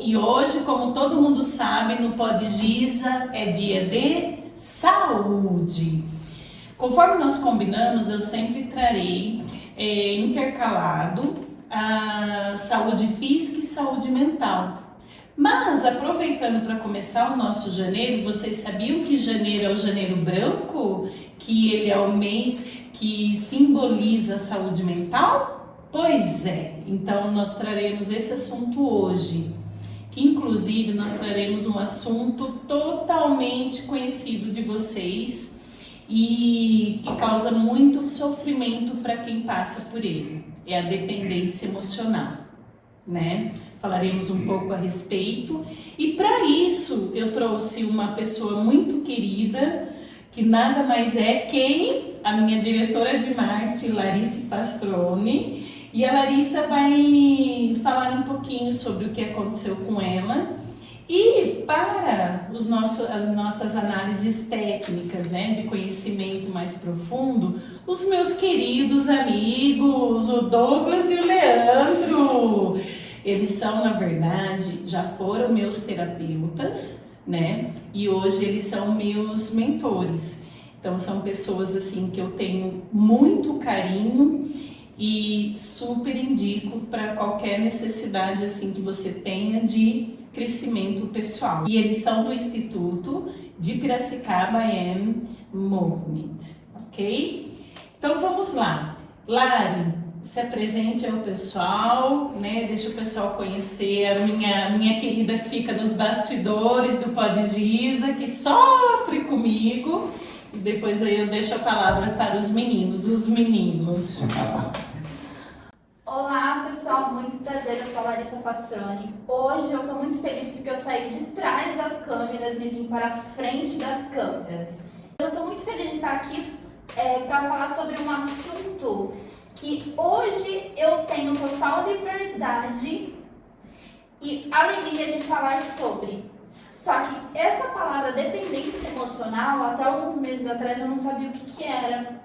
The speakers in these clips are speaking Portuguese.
E hoje, como todo mundo sabe, no Pod Giza é dia de saúde. Conforme nós combinamos, eu sempre trarei intercalado a saúde física e saúde mental. Mas, aproveitando para começar o nosso janeiro, vocês sabiam que janeiro é o janeiro branco? Que ele é o mês que simboliza a saúde mental? Pois é, então nós traremos esse assunto hoje. Que inclusive nós traremos um assunto totalmente conhecido de vocês e que causa muito sofrimento para quem passa por ele. É a dependência emocional, né? Falaremos um pouco a respeito e para isso eu trouxe uma pessoa muito querida, que nada mais é quem? A minha diretora de marketing, Larissa Pastrone. E a Larissa vai falar um pouquinho sobre o que aconteceu com ela. E para as nossas análises técnicas, né, de conhecimento mais profundo, os meus queridos amigos, o Douglas e o Leandro. Eles são, na verdade, já foram meus terapeutas, né? E hoje eles são meus mentores. Então são pessoas assim que eu tenho muito carinho e super indico para qualquer necessidade assim que você tenha de crescimento pessoal. E eles são do Instituto de Piracicaba AM Movement, ok? Então vamos lá. Lari, se apresente ao pessoal, né? Deixa o pessoal conhecer a minha querida que fica nos bastidores do Pod Giza, que sofre comigo. E depois aí eu deixo a palavra para os meninos. Olá pessoal, muito prazer, eu sou a Larissa Pastrone. Hoje eu estou muito feliz porque eu saí de trás das câmeras e vim para a frente das câmeras. Eu estou muito feliz de estar aqui para falar sobre um assunto que hoje eu tenho total liberdade e alegria de falar sobre. Só que essa palavra dependência emocional, até alguns meses atrás eu não sabia o que era.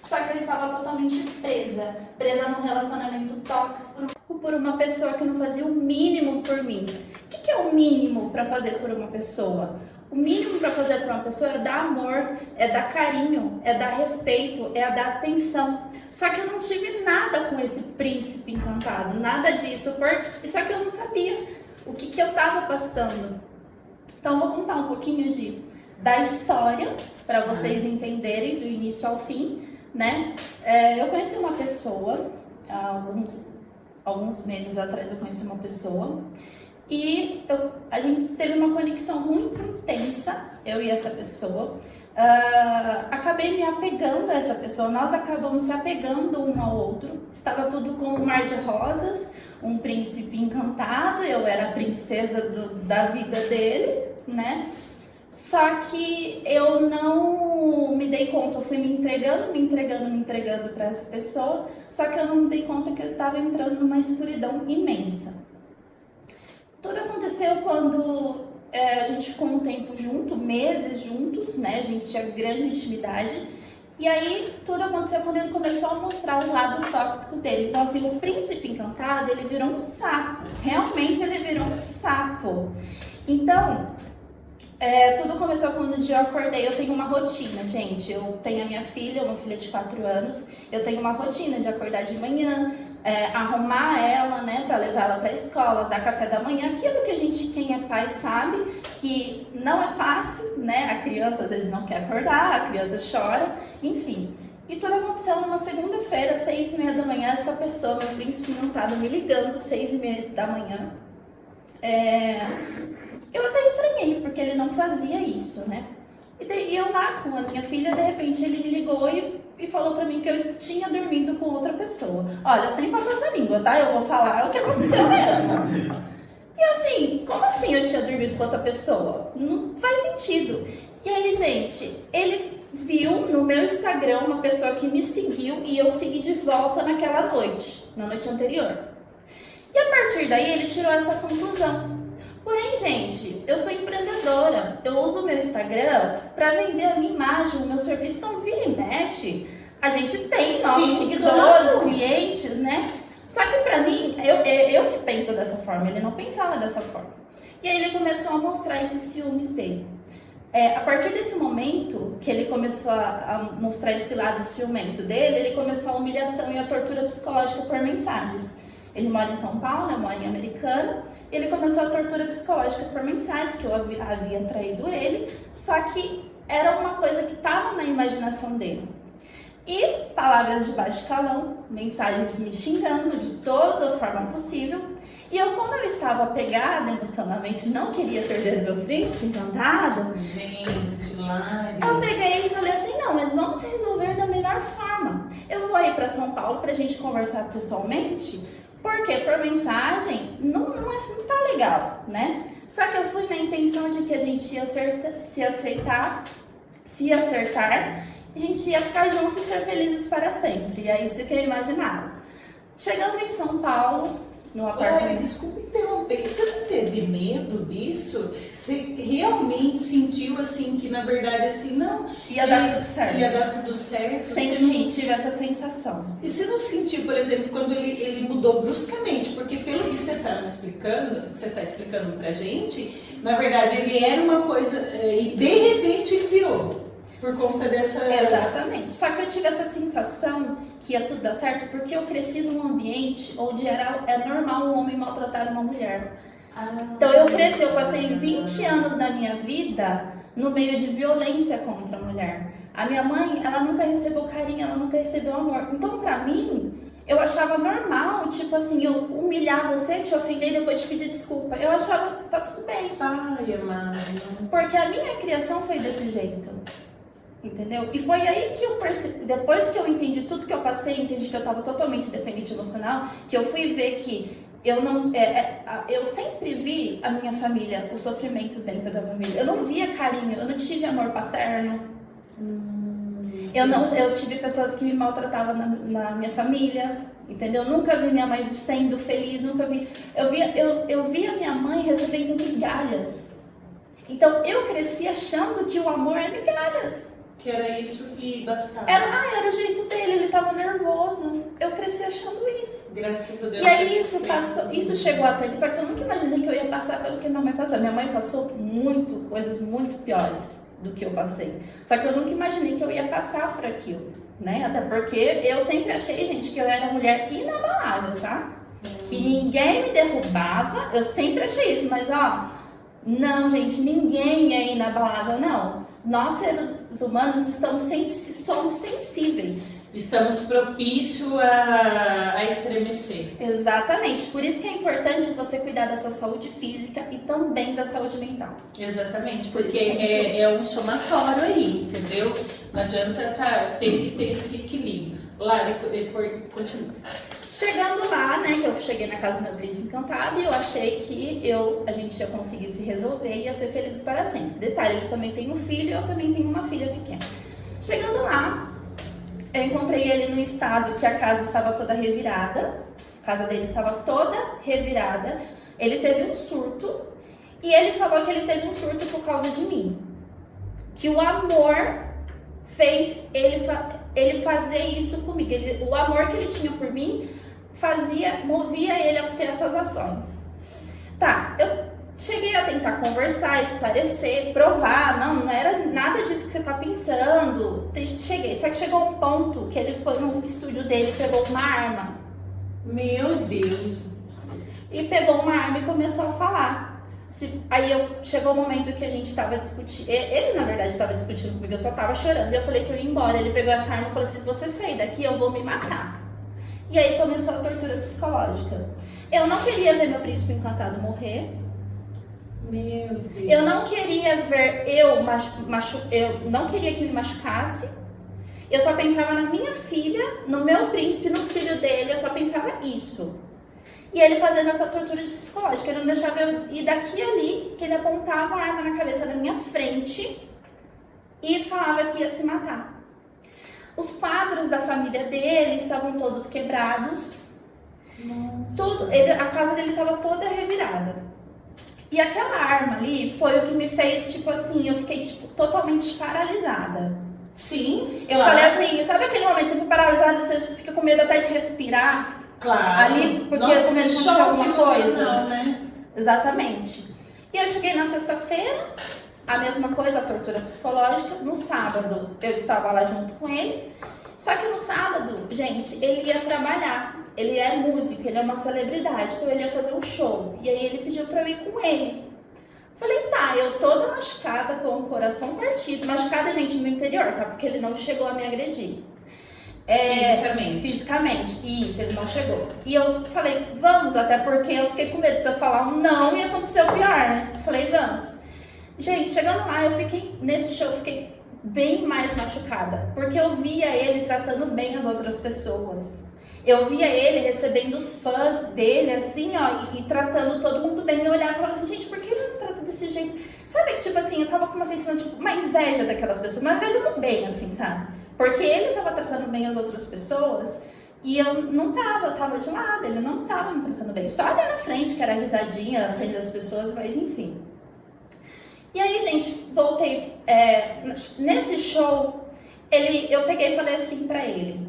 Só que eu estava totalmente presa num relacionamento tóxico por uma pessoa que não fazia o mínimo por mim. O que é o mínimo para fazer por uma pessoa? O mínimo para fazer por uma pessoa é dar amor, é dar carinho, é dar respeito, é dar atenção. Só que eu não tive nada com esse príncipe encantado, nada disso, só que eu não sabia o que eu estava passando. Então eu vou contar um pouquinho da história para vocês entenderem do início ao fim. Né? Eu conheci uma pessoa, alguns meses atrás eu conheci uma pessoa e a gente teve uma conexão muito intensa, eu e essa pessoa. Acabei me apegando a essa pessoa, nós acabamos se apegando um ao outro, estava tudo com um mar de rosas, um príncipe encantado, eu era a princesa da vida dele, né? Só que eu não me dei conta, eu fui me entregando para essa pessoa, só que eu não me dei conta que eu estava entrando numa escuridão imensa. Tudo aconteceu quando a gente ficou um tempo junto, meses juntos, né? A gente tinha grande intimidade. E aí tudo aconteceu quando ele começou a mostrar o lado tóxico dele. Então assim, o príncipe encantado, ele virou um sapo. Realmente ele virou um sapo. Então... tudo começou quando um dia eu acordei. Eu tenho uma rotina, gente. Eu tenho a minha filha, uma filha de 4 anos. Eu tenho uma rotina de acordar de manhã, arrumar ela, né, para levar ela para a escola, dar café da manhã. Aquilo que a gente, quem é pai, sabe que não é fácil, né? A criança às vezes não quer acordar, a criança chora, enfim. E tudo aconteceu numa segunda-feira, 6h30 da manhã. Essa pessoa, meu príncipe encantado, me ligando 6h30 da manhã. Eu até estranhei, porque ele não fazia isso, né? E daí eu lá com a minha filha, de repente ele me ligou e falou pra mim que eu tinha dormido com outra pessoa. Olha, sem papas na língua, tá? Eu vou falar o que aconteceu mesmo. E assim, como assim eu tinha dormido com outra pessoa? Não faz sentido. E aí, gente, ele viu no meu Instagram uma pessoa que me seguiu e eu segui de volta naquela noite, na noite anterior. E a partir daí ele tirou essa conclusão. Porém, gente, eu sou empreendedora, eu uso o meu Instagram para vender a minha imagem, o meu serviço. Então, vira e mexe, a gente tem nossos seguidores, clientes, né? Só que pra mim, eu que penso dessa forma, ele não pensava dessa forma. E aí ele começou a mostrar esses ciúmes dele. A partir desse momento que ele começou a mostrar esse lado ciumento dele, ele começou a humilhação e a tortura psicológica por mensagens. Ele mora em São Paulo, mora em Americana, e ele começou a tortura psicológica por mensagens, que eu havia traído ele, só que era uma coisa que estava na imaginação dele. E palavras de baixo calão, mensagens me xingando de toda forma possível. E eu, quando eu estava apegada emocionalmente, não queria perder meu príncipe encantado. Gente, Lari. Eu peguei e falei assim, não, mas vamos resolver da melhor forma. Eu vou ir para São Paulo pra gente conversar pessoalmente, porque por mensagem não tá legal, né? Só que eu fui na intenção de que a gente ia se acertar, a gente ia ficar junto e ser felizes para sempre. E é isso que eu imaginava. Chegando em São Paulo, no apartamento... Desculpa interromper, você não teve medo disso? Você realmente sentiu assim, que na verdade assim, não... Ia dar tudo certo. Ia dar tudo certo? Tive essa sensação. E você não sentiu, por exemplo, quando ele mudou bruscamente? Porque pelo que você está explicando pra gente, na verdade ele era uma coisa e de repente ele virou. Por conta dessa... Exatamente. Só que eu tive essa sensação que ia tudo dar certo porque eu cresci num ambiente onde é normal um homem maltratar uma mulher. Então eu passei 20 anos da minha vida no meio de violência contra a mulher. A minha mãe, ela nunca recebeu carinho, ela nunca recebeu amor. Então pra mim, eu achava normal, tipo assim, eu humilhar você, te ofender e depois te pedir desculpa. Eu achava, tá tudo bem. Ai, amada. Porque a minha criação foi desse jeito. Entendeu? E foi aí que eu percebi, depois que eu entendi tudo que eu passei, entendi que eu estava totalmente dependente emocional, que eu fui ver que eu não, eu sempre vi a minha família, o sofrimento dentro da família. Eu não via carinho, eu não tive amor paterno. Eu tive pessoas que me maltratavam na minha família, entendeu? Eu nunca vi minha mãe sendo feliz, nunca vi. Eu via minha mãe recebendo migalhas. Então eu cresci achando que o amor é migalhas. Que era isso e bastava. Era o jeito dele, ele tava nervoso. Eu cresci achando isso. Graças a Deus. E aí isso chegou até mim, só que eu nunca imaginei que eu ia passar pelo que minha mãe passou. Minha mãe passou coisas muito piores do que eu passei. Só que eu nunca imaginei que eu ia passar por aquilo, né? Até porque eu sempre achei, gente, que eu era mulher inabalável, tá? Que ninguém me derrubava, eu sempre achei isso, mas não, gente, ninguém é inabalável, não. Nós, seres humanos, somos sensíveis. Estamos propícios a estremecer. Exatamente. Por isso que é importante você cuidar da sua saúde física e também da saúde mental. Exatamente, porque é um somatório aí, entendeu? Não adianta, tem que ter esse equilíbrio. Lari, continua. Chegando lá, né, que eu cheguei na casa do meu príncipe encantado e eu achei que a gente ia conseguir se resolver e ia ser feliz para sempre. Detalhe, ele também tem um filho e eu também tenho uma filha pequena. Chegando lá, eu encontrei ele no estado que a casa estava toda revirada. A casa dele estava toda revirada. Ele teve um surto e ele falou que ele teve um surto por causa de mim. Que o amor fez ele fazer isso comigo. O amor que ele tinha por mim movia ele a ter essas ações. Tá, eu cheguei a tentar conversar, esclarecer, provar, não era nada disso que você tá pensando. Só que chegou um ponto que ele foi no estúdio dele e pegou uma arma. Meu Deus! E pegou uma arma e começou a falar. Aí chegou o momento que a gente estava discutindo. Ele, na verdade, estava discutindo comigo, eu só estava chorando. Eu falei que eu ia embora. Ele pegou essa arma e falou: se você sair daqui, eu vou me matar. E aí começou a tortura psicológica. Eu não queria ver meu príncipe encantado morrer. Meu Deus. Eu não queria ver eu não queria que me machucasse. Eu só pensava na minha filha, no meu príncipe, no filho dele. Eu só pensava isso. E ele fazendo essa tortura psicológica, ele não deixava eu ir daqui e ali, que ele apontava a arma na cabeça da minha frente e falava que ia se matar. Os quadros da família dele estavam todos quebrados. A casa dele estava toda revirada. E aquela arma ali foi o que me fez, tipo assim, eu fiquei totalmente paralisada. Sim. Eu falei assim, sabe aquele momento que você fica paralisado, você fica com medo até de respirar? Claro. Ali, porque Nossa, com medo de acontecer choque alguma coisa. emocional, né? Exatamente. E eu cheguei na sexta-feira, a mesma coisa, a tortura psicológica. No sábado, eu estava lá junto com ele. Só que no sábado, gente, ele ia trabalhar. Ele é músico, ele é uma celebridade, então ele ia fazer um show. E aí ele pediu pra eu ir com ele. Falei, tá, eu toda machucada, com o coração partido. Machucada, gente, no interior, tá? Porque ele não chegou a me agredir. Fisicamente, isso, ele não chegou. E eu falei, vamos, até porque eu fiquei com medo, se eu falar um não, ia acontecer o pior, né? Falei, vamos. Gente, chegando lá, nesse show, eu fiquei bem mais machucada, porque eu via ele tratando bem as outras pessoas. Eu via ele recebendo os fãs dele, assim, ó, e tratando todo mundo bem. Eu olhava e falava assim, gente, por que ele não trata desse jeito? Sabe, tipo assim, eu tava com uma sensação, tipo, uma inveja daquelas pessoas, uma inveja do bem, assim, sabe? Porque ele tava tratando bem as outras pessoas e eu não tava, eu tava de lado, ele não tava me tratando bem. Só ali na frente, que era risadinha, na frente das pessoas, mas enfim. E aí, gente, voltei, nesse show, eu peguei e falei assim pra ele,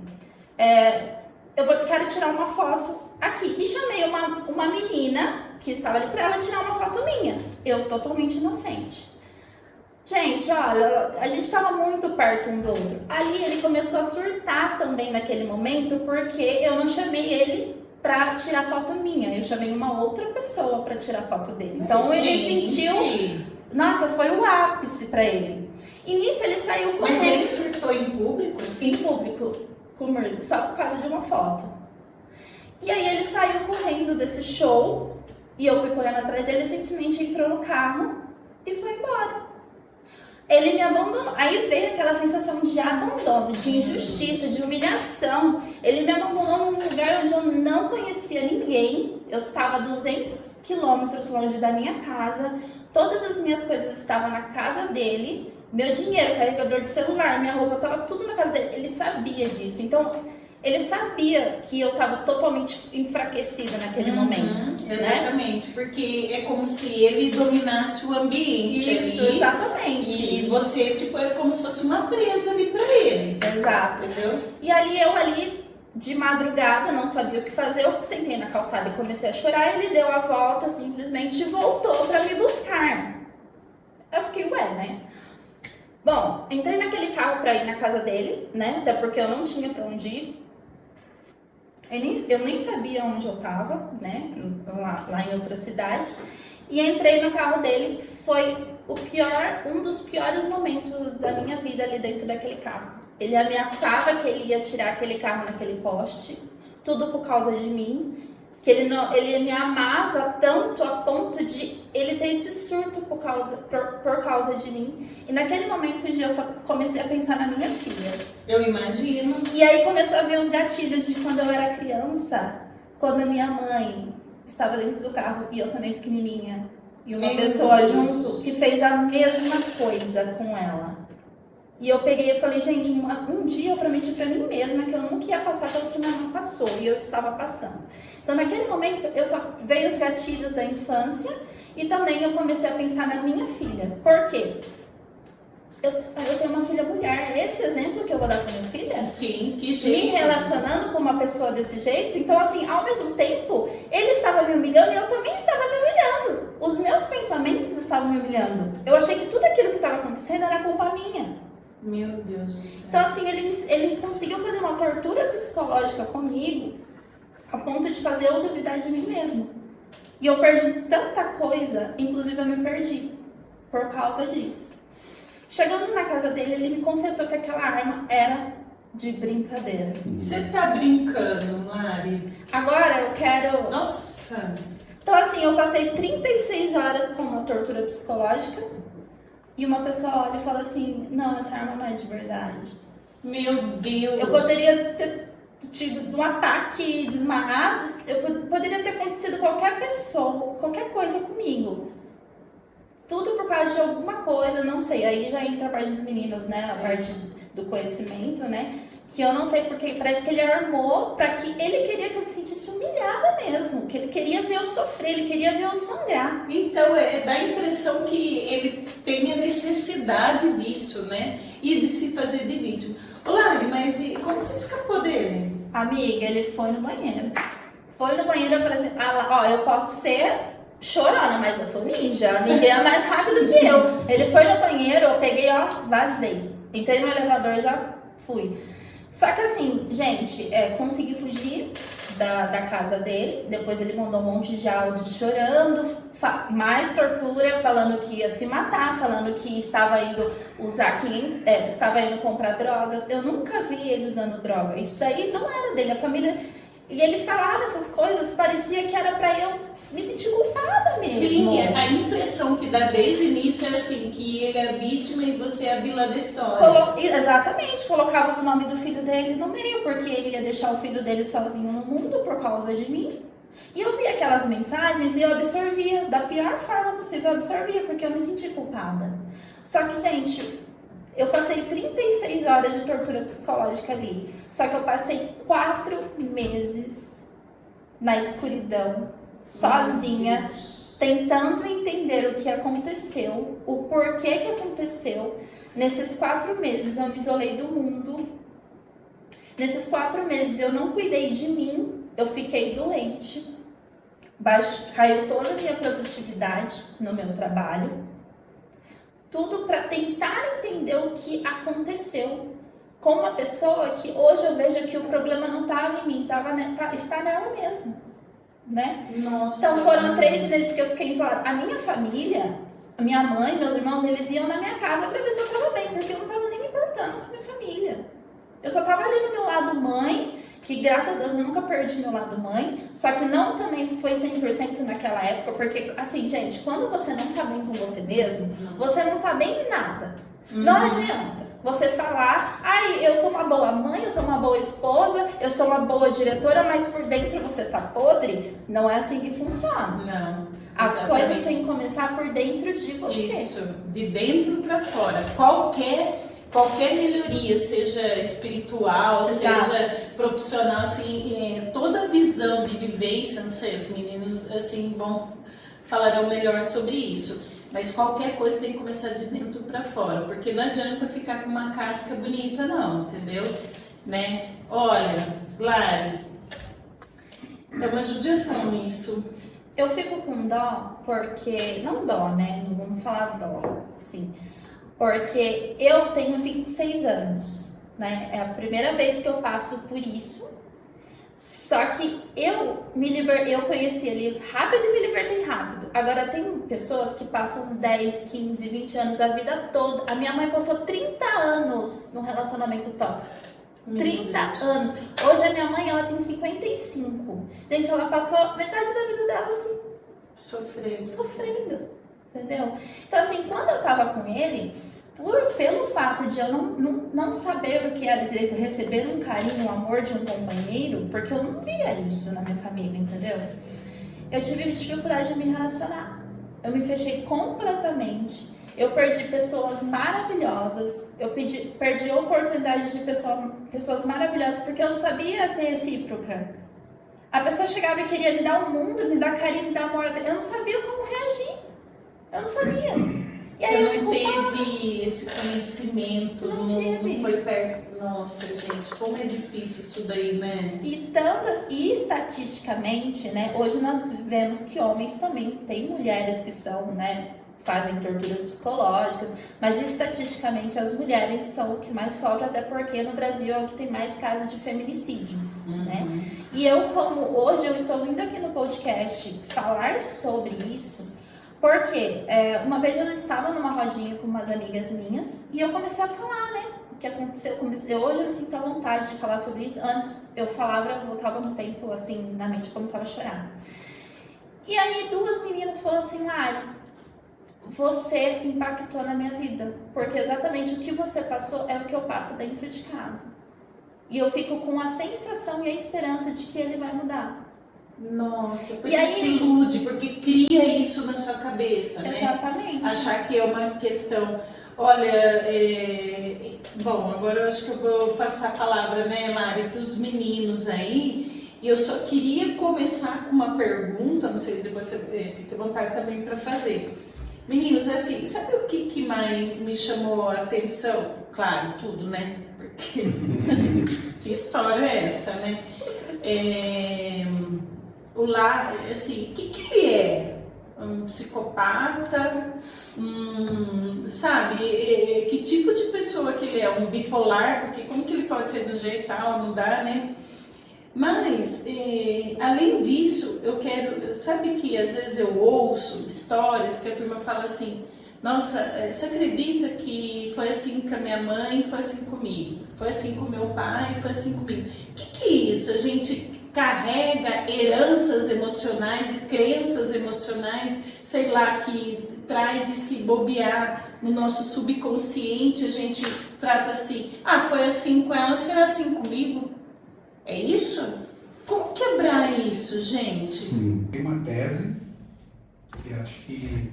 quero tirar uma foto aqui. E chamei uma menina que estava ali pra ela tirar uma foto minha. Eu totalmente inocente. Gente, olha, a gente estava muito perto um do outro. Ali ele começou a surtar também naquele momento, porque eu não chamei ele pra tirar foto minha. Eu chamei uma outra pessoa pra tirar foto dele. Então ele sentiu... Nossa, foi o ápice pra ele. E nisso ele saiu correndo. Mas ele surtou em público? Sim, em público. Comigo, só por causa de uma foto. E aí ele saiu correndo desse show e eu fui correndo atrás dele, simplesmente entrou no carro e foi embora. Ele me abandonou. Aí veio aquela sensação de abandono, de injustiça, de humilhação. Ele me abandonou num lugar onde eu não conhecia ninguém. Eu estava a 200 quilômetros longe da minha casa. Todas as minhas coisas estavam na casa dele. Meu dinheiro, carregador de celular, minha roupa, estava tudo na casa dele. Ele sabia disso. Então, ele sabia que eu estava totalmente enfraquecida naquele momento. Exatamente, né? Porque é como se ele dominasse o ambiente. Isso, ali, exatamente. E você, tipo, é como se fosse uma presa ali pra ele. Exato. Entendeu? E ali, de madrugada, não sabia o que fazer. Eu sentei na calçada e comecei a chorar. Ele deu a volta, simplesmente voltou pra me buscar. Eu fiquei, ué, né? Bom, entrei naquele carro pra ir na casa dele, né? Até porque eu não tinha pra onde ir. Eu nem sabia onde eu tava, né? Lá em outra cidade. E entrei no carro dele. Foi um dos piores momentos da minha vida ali dentro daquele carro. Ele ameaçava que ele ia tirar aquele carro naquele poste. Tudo por causa de mim. Que ele me amava tanto a ponto de ele ter esse surto por causa de mim. E naquele momento eu só comecei a pensar na minha filha. Eu imagino. E aí começou a ver os gatilhos de quando eu era criança, quando a minha mãe estava dentro do carro e eu também pequenininha. E uma pessoa junto que fez a mesma coisa com ela. E eu peguei e falei, gente, um dia eu prometi pra mim mesma que eu nunca ia passar pelo que minha mãe passou, e eu estava passando. Então, naquele momento, eu só veio os gatilhos da infância e também eu comecei a pensar na minha filha. Por quê? Eu tenho uma filha mulher. Esse exemplo que eu vou dar pra minha filha? Sim, que jeito. Me relacionando com uma pessoa desse jeito. Então, assim, ao mesmo tempo, ele estava me humilhando e eu também estava me humilhando. Os meus pensamentos estavam me humilhando. Eu achei que tudo aquilo que estava acontecendo era culpa minha. Meu Deus do céu. Então, assim, ele conseguiu fazer uma tortura psicológica comigo a ponto de fazer eu duvidar de mim mesmo. E eu perdi tanta coisa, inclusive eu me perdi por causa disso. Chegando na casa dele, ele me confessou que aquela arma era de brincadeira. Você tá brincando, Mari? Agora eu quero... Nossa! Então, assim, eu passei 36 horas com uma tortura psicológica. E uma pessoa olha e fala assim, não, essa arma não é de verdade. Meu Deus! Eu poderia ter tido um ataque desmaiado, poderia ter acontecido qualquer pessoa, qualquer coisa comigo. Tudo por causa de alguma coisa, não sei. Aí já entra a parte dos meninos, né? A parte do conhecimento, né? Que eu não sei porque parece que ele armou pra que ele queria que eu me sentisse humilhada mesmo. Que ele queria ver eu sofrer, ele queria ver eu sangrar. Então, dá a impressão que ele tem a necessidade disso, né? E de se fazer de vítima. Lari, mas como você escapou dele? Amiga, ele foi no banheiro. foi no banheiro, eu falei assim, ah lá, ó, eu posso ser chorona, mas eu sou ninja, ninguém é mais rápido que eu. Ele foi no banheiro, eu peguei, ó, vazei. Entrei no elevador, já fui. Só que assim, gente, consegui fugir da casa dele. Depois ele mandou um monte de áudio chorando, mais tortura, falando que ia se matar, falando que estava indo usar estava indo comprar drogas. Eu nunca vi ele usando droga. Isso daí não era dele, a família. E ele falava essas coisas, parecia que era pra eu me sentir culpada mesmo. Sim, a impressão que dá desde o início é assim, que ele é vítima e você é a vilã da história. Exatamente, colocava o nome do filho dele no meio, porque ele ia deixar o filho dele sozinho no mundo por causa de mim. E eu via aquelas mensagens e eu absorvia, da pior forma possível eu absorvia, porque eu me senti culpada. Só que, gente, eu passei 36 horas de tortura psicológica ali. Só que eu passei 4 meses na escuridão, sozinha, tentando entender o que aconteceu, o porquê que aconteceu. Nesses 4 meses eu me isolei do mundo. Nesses 4 meses eu não cuidei de mim, eu fiquei doente. Caiu toda a minha produtividade no meu trabalho. Tudo para tentar entender o que aconteceu com uma pessoa que hoje eu vejo que o problema não estava em mim, está nela mesmo, né? Nossa. Então foram 3 meses que eu fiquei isolada. A minha família, a minha mãe, meus irmãos, eles iam na minha casa para ver se eu estava bem, porque eu não estava nem me importando com a minha família. Eu só estava ali no meu lado mãe, que graças a Deus eu nunca perdi meu lado mãe, só que não também foi 100% naquela época, porque assim, gente, quando você não tá bem com você mesmo, você não tá bem em nada. Não adianta você falar, ai, eu sou uma boa mãe, eu sou uma boa esposa, eu sou uma boa diretora, mas por dentro você tá podre. Não é assim que funciona. Não. As Exatamente. coisas têm que começar por dentro de você. Isso, de dentro para fora. Qualquer melhoria, seja espiritual, Exato. seja profissional, assim, toda visão de vivência, não sei, os meninos assim falarão melhor sobre isso. Mas qualquer coisa tem que começar de dentro para fora, porque não adianta ficar com uma casca bonita não, entendeu? Né? Olha, Lari, é uma judiação isso. Eu fico com dó porque, não dó, né? Não vamos falar dó, assim. Porque eu tenho 26 anos, né? É a primeira vez que eu passo por isso. Só que eu conheci ele rápido e me libertei rápido. Agora tem pessoas que passam 10, 15, 20 anos, a vida toda. A minha mãe passou 30 anos no relacionamento tóxico. 30 anos. Hoje a minha mãe, ela tem 55. Gente, ela passou metade da vida dela assim. Sofrendo. Entendeu? Então assim, quando eu tava com ele, pelo fato de eu não saber o que era direito, receber um carinho, um amor de um companheiro, porque eu não via isso na minha família, entendeu? Eu tive dificuldade de me relacionar. Eu me fechei completamente. Eu perdi pessoas maravilhosas. Eu perdi oportunidades de pessoas maravilhosas, porque eu não sabia ser recíproca. A pessoa chegava e queria me dar o mundo, me dar carinho, me dar amor. Eu não sabia como reagir. Eu não sabia. E Você aí não teve esse conhecimento, não foi perto. Nossa, gente, como é difícil isso daí, né? E estatisticamente, né? Hoje nós vemos que homens também têm mulheres que são, né? Fazem torturas psicológicas, mas estatisticamente as mulheres são o que mais sofrem, até porque no Brasil é o que tem mais casos de feminicídio, né? E como hoje eu estou vindo aqui no podcast falar sobre isso, porque uma vez eu estava numa rodinha com umas amigas minhas e eu comecei a falar, né? O que aconteceu. Hoje eu me sinto à vontade de falar sobre isso. Antes eu falava, eu voltava um tempo assim na mente, começava a chorar. E aí 2 meninas falaram assim, Lari, você impactou na minha vida, porque exatamente o que você passou é o que eu passo dentro de casa. E eu fico com a sensação e a esperança de que ele vai mudar. Nossa, porque aí, se ilude, porque cria isso na sua cabeça, né? Exatamente. Achar que é uma questão. Olha, bom, agora eu acho que eu vou passar a palavra, né, Lari, para os meninos aí. E eu só queria começar com uma pergunta, não sei se você fica à vontade também para fazer. Meninos, assim, sabe o que mais me chamou a atenção? Claro, tudo, né? Porque que história é essa, né? o lar, assim, o que ele é? Um psicopata? Sabe? Que tipo de pessoa que ele é? Um bipolar? Porque como que ele pode ser do jeito tal, não dá, né? Mas, além disso, eu quero... Sabe que às vezes eu ouço histórias que a turma fala assim: nossa, você acredita que foi assim com a minha mãe, foi assim comigo? Foi assim com meu pai, foi assim comigo. O que é isso? A gente carrega heranças emocionais e crenças emocionais, sei lá, que traz esse bobear no nosso subconsciente. A gente trata assim: ah, foi assim com ela, será assim comigo? É isso? Como quebrar isso, gente? Tem uma tese que acho que...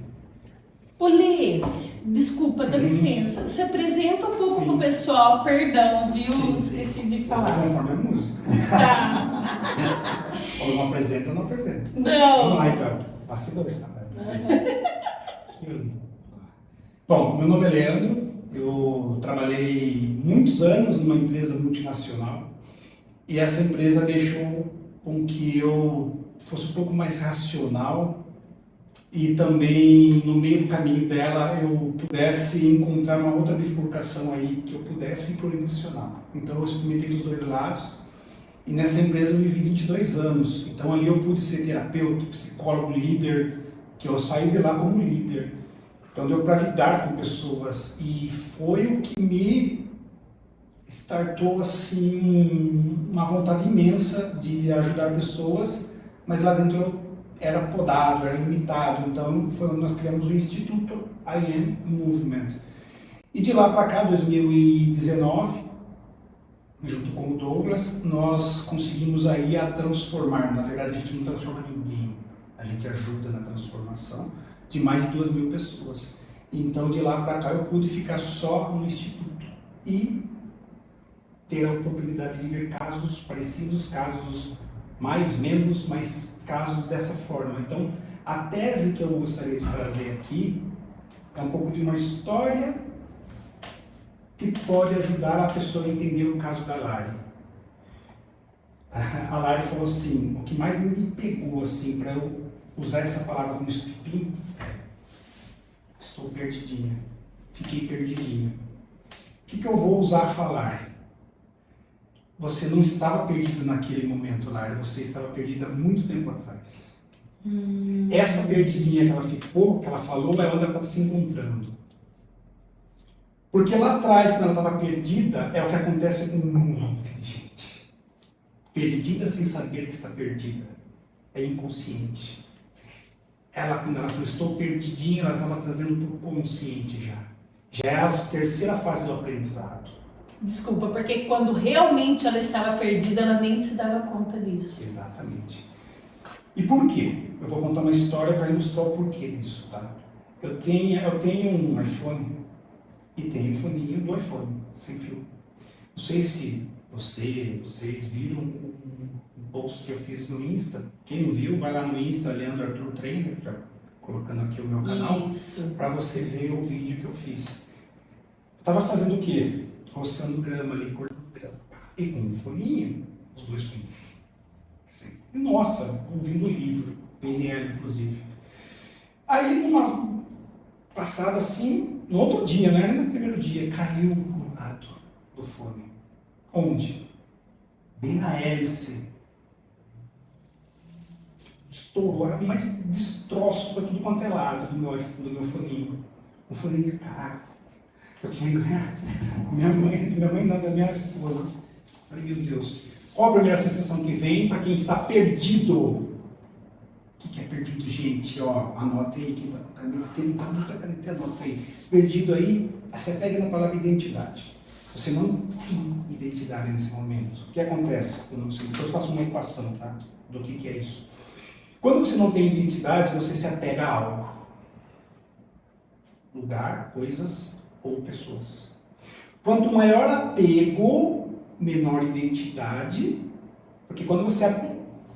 Olê, desculpa, dá licença. Se apresenta um pouco pro pessoal, perdão, viu? Sim. Esqueci de Falar falar. conforme a música. Tá. Se falou não apresenta, eu não apresento. Não. Vamos lá então. Bastidores, tá? Que lindo. Bom, meu nome é Leandro. Eu trabalhei muitos anos numa empresa multinacional. E essa empresa deixou com que eu fosse um pouco mais racional e também, no meio do caminho dela, eu pudesse encontrar uma outra bifurcação aí que eu pudesse ir para o emocional. Então, eu experimentei dos dois lados e nessa empresa eu vivi 22 anos. Então, ali eu pude ser terapeuta, psicólogo, líder, que eu saí de lá como líder. Então, deu para lidar com pessoas e foi o que me startou assim uma vontade imensa de ajudar pessoas, mas lá dentro eu era podado, era limitado. Então foi onde nós criamos o Instituto I Am Movement. E de lá para cá, 2019, junto com o Douglas, nós conseguimos aí a transformar. Na verdade, a gente não transforma ninguém, a gente ajuda na transformação de mais de 2.000 pessoas. Então de lá para cá eu pude ficar só no Instituto e ter a oportunidade de ver casos parecidos, casos mais, menos, mas casos dessa forma. Então, a tese que eu gostaria de trazer aqui é um pouco de uma história que pode ajudar a pessoa a entender o caso da Lari. A Lari falou assim: o que mais me pegou assim para eu usar essa palavra como estupim é: estou perdidinha, fiquei perdidinha. O que eu vou usar a falar? Você não estava perdido naquele momento, Lara, você estava perdida há muito tempo atrás. Essa perdidinha que ela ficou, que ela falou, é onde ela estava se encontrando. Porque lá atrás, quando ela estava perdida, é o que acontece com um monte de gente. Perdida sem saber que está perdida. É inconsciente. Ela, quando ela falou, estou perdidinha, ela estava trazendo para o consciente já. Já é a terceira fase do aprendizado. Desculpa, porque quando realmente ela estava perdida, ela nem se dava conta disso. Exatamente. E por quê? Eu vou contar uma história para ilustrar o porquê disso, tá? Eu tenho um iPhone e tenho um foninho do iPhone, sem fio. Não sei se vocês viram um post que eu fiz no Insta. Quem não viu, vai lá no Insta, Leandro Arthur Trainer, já colocando aqui o meu canal, para você ver o vídeo que eu fiz. Eu estava fazendo o quê? Roçando grama ali, cortando grama. E com um foninho, os dois fones. Assim. E nossa, ouvindo o livro, PNL inclusive. Aí numa passada assim, no outro dia, né? No primeiro dia, caiu no lado do fone. Onde? Bem na hélice. Estourou, mas destroço para tudo quanto é lado do meu foninho. Um foninho caro. Eu tinha ganhado. Minha mãe não, da minha esposa. Falei, meu Deus. Qual a primeira sensação que vem para quem está perdido? O que é perdido, gente? Ó, anota aí, quem está buscando a caneta, anota aí. Perdido aí, você pega na palavra identidade. Você não tem identidade nesse momento. O que acontece? Depois eu faço uma equação, tá? Do que é isso. Quando você não tem identidade, você se apega a algo. Lugar, coisas ou pessoas. Quanto maior apego, menor identidade. Porque quando você...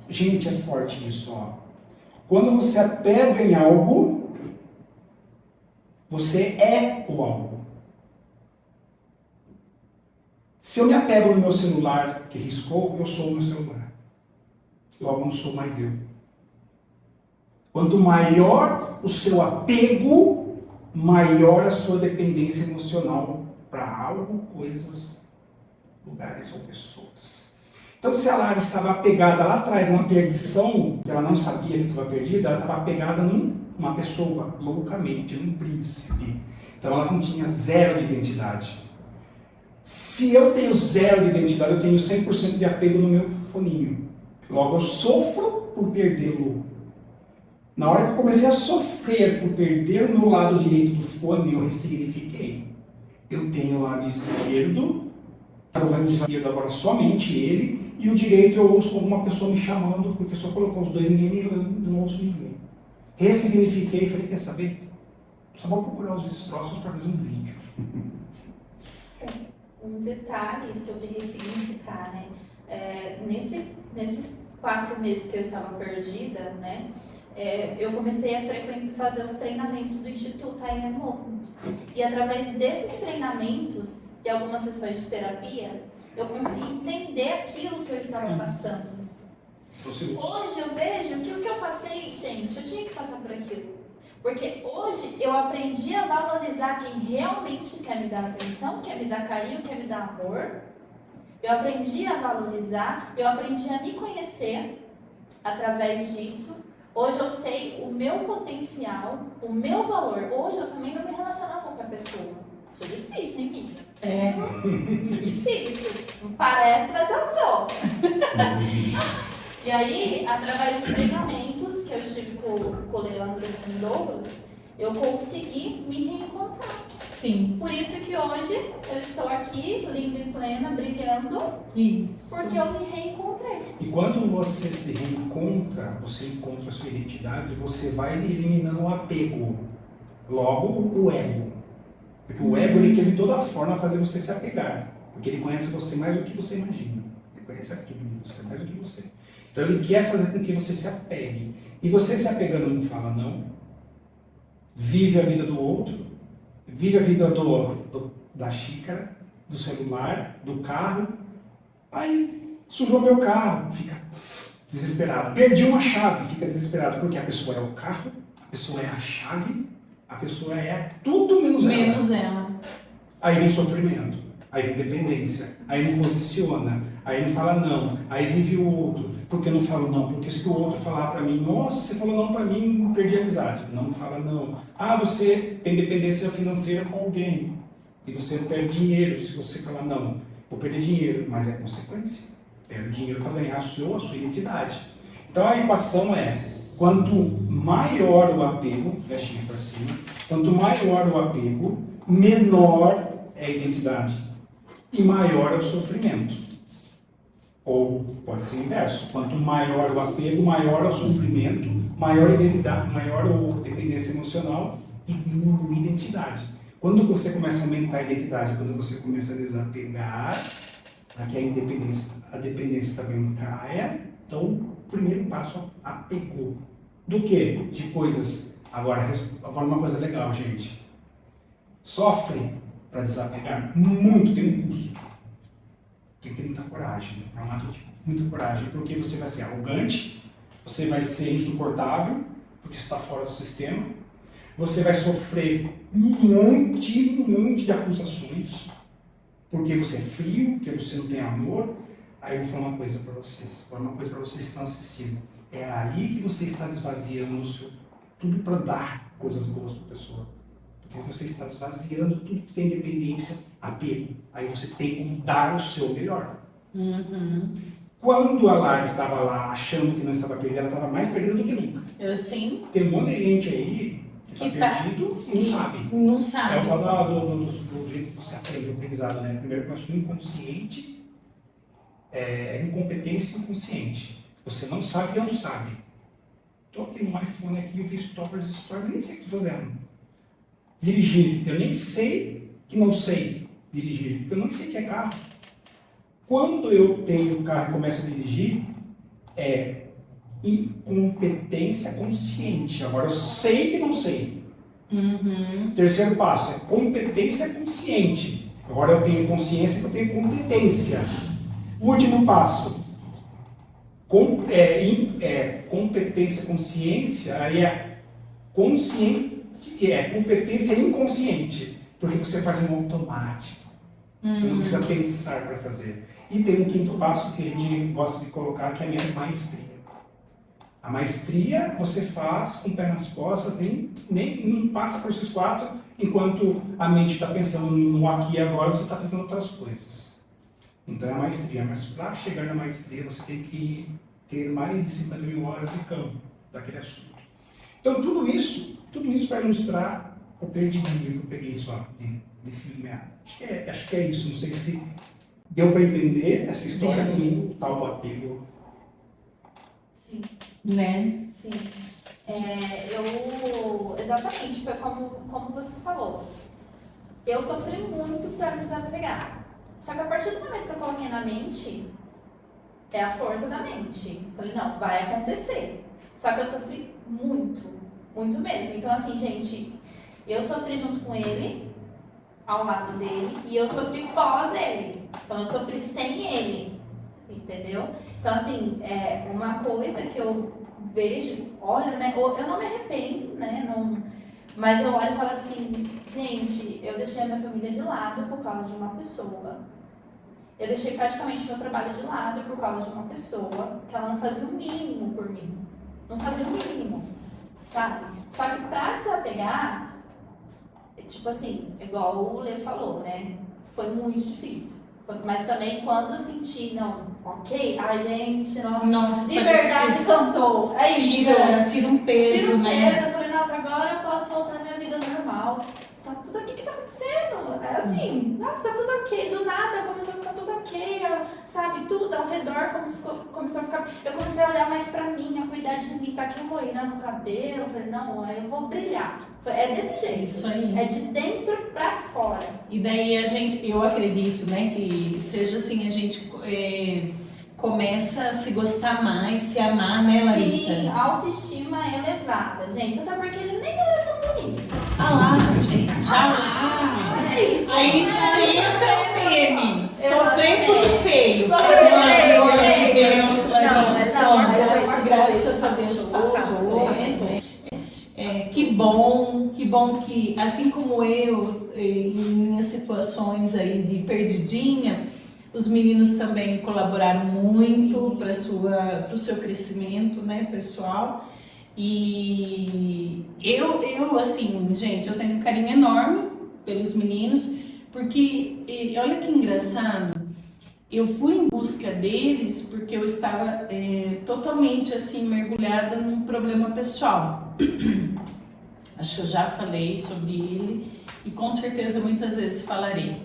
Gente, é forte isso, ó. Quando você apega em algo, você é o algo. Se eu me apego no meu celular que riscou, eu sou o meu celular. Logo não sou mais eu. Quanto maior o seu apego, maior a sua dependência emocional para algo, coisas, lugares ou pessoas. Então, se a Lara estava apegada lá atrás, na perdição, que ela não sabia que estava perdida, ela estava apegada numa pessoa, loucamente, num príncipe. Então, ela não tinha zero de identidade. Se eu tenho zero de identidade, eu tenho 100% de apego no meu foninho. Logo, eu sofro por perdê-lo. Na hora que eu comecei a sofrer por perder o meu lado direito do fone, eu ressignifiquei. Eu tenho o lado esquerdo, o esquerdo agora somente ele, e o direito eu ouço alguma pessoa me chamando, porque se eu colocar os dois ninguém, eu não ouço ninguém. Ressignifiquei e falei, quer saber? Só vou procurar os destroços para fazer um vídeo. Um detalhe sobre ressignificar, né? Nesses 4 meses que eu estava perdida, né? Eu comecei a fazer os treinamentos do Instituto I Am Movement. E através desses treinamentos e algumas sessões de terapia, eu consegui entender aquilo que eu estava passando. Hoje eu vejo que o que eu passei, gente, eu tinha que passar por aquilo. Porque hoje eu aprendi a valorizar quem realmente quer me dar atenção, quer me dar carinho, quer me dar amor. Eu aprendi a valorizar, eu aprendi a me conhecer através disso. Hoje eu sei o meu potencial, o meu valor. Hoje eu também não me relaciono com qualquer pessoa. Sou difícil, hein, amiga? Sou difícil. Não parece, mas eu sou. E aí, através de treinamentos que eu estive com o Leandro e com o Douglas, eu consegui me reencontrar. Sim. Por isso que hoje eu estou aqui, linda e plena, brilhando. Isso. Porque eu me reencontrei. E quando você se reencontra, você encontra a sua identidade, você vai eliminando o apego. Logo, o ego. Porque o ego, ele quer de toda forma fazer você se apegar. Porque ele conhece você mais do que você imagina. Ele conhece tudo de você, mais do que você. Então ele quer fazer com que você se apegue. E você se apegando não fala não. Vive a vida do outro. Vive a vida da xícara, do celular, do carro. Aí sujou meu carro, fica desesperado. Perdi uma chave, fica desesperado. Porque a pessoa é o carro, a pessoa é a chave, a pessoa é tudo menos ela. Menos ela. Aí vem sofrimento, aí vem dependência, aí não posiciona, aí não fala não, aí vive o outro. Por que eu não falo não? Porque se o outro falar pra mim, nossa, você falou não pra mim, perdi a amizade. Não fala não. Ah, você tem dependência financeira com alguém e você perde dinheiro. Se você falar não, vou perder dinheiro, mas é consequência. Perde dinheiro para ganhar a sua identidade. Então a equação é, quanto maior o apego, flechinha para cima, quanto maior o apego, menor é a identidade e maior é o sofrimento. Ou pode ser inverso, quanto maior o apego, maior é o sofrimento, maior a identidade, maior a dependência emocional e diminui a identidade. Quando você começa a aumentar a identidade, quando você começa a desapegar, para que a dependência também caia, então o primeiro passo é apego. Do que? De coisas. Agora uma coisa legal, gente. Sofre para desapegar muito, tem um custo. Tem que ter muita coragem. É um ato de muita coragem, porque você vai ser arrogante, você vai ser insuportável, porque você está fora do sistema, você vai sofrer um monte de acusações, porque você é frio, porque você não tem amor. Aí eu vou falar uma coisa para vocês, que estão assistindo. É aí que você está esvaziando tudo para dar coisas boas para a pessoa. Porque você está esvaziando tudo que tem dependência, apego. Aí você tem como dar o seu melhor. Uhum. Quando a Lara estava lá achando que não estava perdida, ela estava mais perdida do que nunca. Eu sim. Tem um monte de gente aí que está perdido e não sabe. Não sabe. É o tal do jeito que você aprende o aprendizado, né? Primeiro começa com inconsciente, incompetência inconsciente. Você não sabe e não sabe. Estou aqui no iPhone, aqui eu fiz stories, nem sei o que estou fazendo. Dirigir, eu nem sei que não sei dirigir, porque eu não sei o que é carro. Quando eu tenho carro e começo a dirigir, é incompetência consciente. Agora eu sei que não sei. Uhum. Terceiro passo é competência consciente. Agora eu tenho consciência que eu tenho competência. Último passo, Competência, consciência, aí competência inconsciente, porque você faz um automático. Você não precisa pensar para fazer. E tem um quinto passo que a gente gosta de colocar, que é a minha maestria. A maestria você faz com pernas postas, nem não passa por esses 4, enquanto a mente está pensando no aqui e agora, você está fazendo outras coisas. Então é a maestria, mas para chegar na maestria você tem que ter mais de 50 mil horas de campo daquele assunto. Então tudo isso para ilustrar o perdidinho que eu peguei só de filme. Acho que é isso, não sei se deu para entender essa história com o tal do apego. Sim. Né? Sim. Exatamente, foi como você falou. Eu sofri muito para me desapegar. Só que a partir do momento que eu coloquei na mente, é a força da mente. Falei, não, vai acontecer. Só que eu sofri muito, muito mesmo. Então, assim, gente, eu sofri junto com ele, ao lado dele, e eu sofri pós ele. Então, eu sofri sem ele, entendeu? Então, assim, uma coisa que eu vejo, olho, né, eu não me arrependo, né, mas eu olho e falo assim, gente, eu deixei a minha família de lado por causa de uma pessoa. Eu deixei praticamente meu trabalho de lado por causa de uma pessoa que ela não fazia o mínimo por mim. Não fazia o mínimo, sabe? Só que pra desapegar, tipo assim, igual o Lê falou, né, foi muito difícil. Mas também quando eu senti, não, ok, ai gente, nossa liberdade cantou, é isso. Tira um peso, né? Eu falei, nossa, agora eu posso voltar à minha vida normal. Tá tudo aqui, o que tá acontecendo? É assim, nossa, tá tudo ok, do nada começou a ficar tudo ok, sabe, tudo ao redor começou a ficar, eu comecei a olhar mais pra mim, a cuidar de mim, tá aqui moída no cabelo, eu falei, não, eu vou brilhar. É desse jeito, isso aí. É de dentro pra fora. E daí eu acredito, né, que seja assim, a gente começa a se gostar mais, se amar, né, Larissa? Sim, a autoestima é elevada, gente, até porque ele nem era tão bonito. Ah lá, gente, É isso. Aí já entra o meme. Sofrer por feio. Sofrer por feio. Graças a Deus passou. Que bom que, assim como eu, em minhas situações aí de perdidinha, os meninos também colaboraram muito para o seu crescimento, né, pessoal. E eu, assim, gente, eu tenho um carinho enorme pelos meninos, porque, olha que engraçado, eu fui em busca deles porque eu estava totalmente, assim, mergulhada num problema pessoal. Acho que eu já falei sobre ele e com certeza muitas vezes falarei.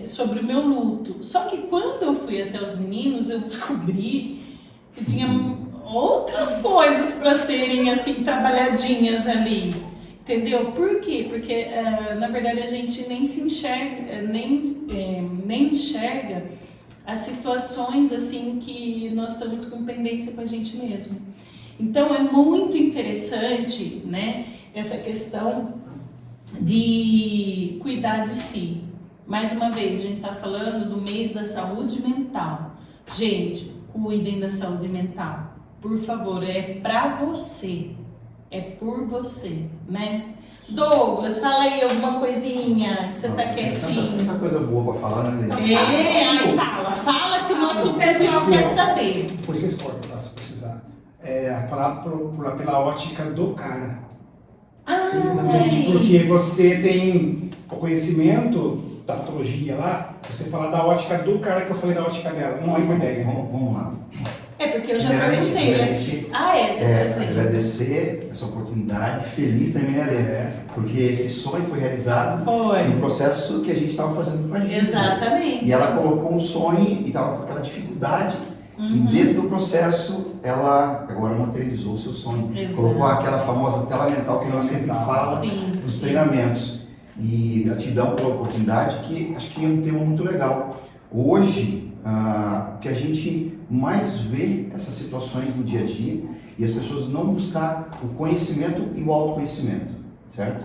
Sobre o meu luto. Só que quando eu fui até os meninos, eu descobri que tinha outras coisas para serem assim trabalhadinhas ali, entendeu? Por quê? Porque na verdade a gente nem se enxerga, nem enxerga as situações assim que nós estamos com pendência com a gente mesmo. Então é muito interessante, né, essa questão de cuidar de si. Mais uma vez, a gente está falando do mês da saúde mental. Gente, cuidem da saúde mental. Por favor, é pra você. É por você, né? Douglas, fala aí alguma coisinha, que você tá quietinho. Tanta coisa boa pra falar, né, Lê? Fala que o nosso pessoal quer saber. Depois vocês cortam, se precisar. Falar pela ótica do cara. Porque você tem o conhecimento da patologia lá, você fala da ótica do cara que eu falei da ótica dela. Não é uma ideia. Vamos lá. Porque eu já perguntei. Agradecer essa oportunidade, feliz também, né, Lê? Porque esse sonho foi realizado no processo que a gente estava fazendo com a gente. Exatamente. E ela colocou um sonho e estava com aquela dificuldade. E dentro do processo, ela agora materializou o seu sonho. Exato. Colocou aquela famosa tela mental que nós sempre fala nos treinamentos. E gratidão pela oportunidade, que acho que é um tema muito legal. Hoje, o que a gente mais vê essas situações no dia a dia e as pessoas não buscar o conhecimento e o autoconhecimento, certo?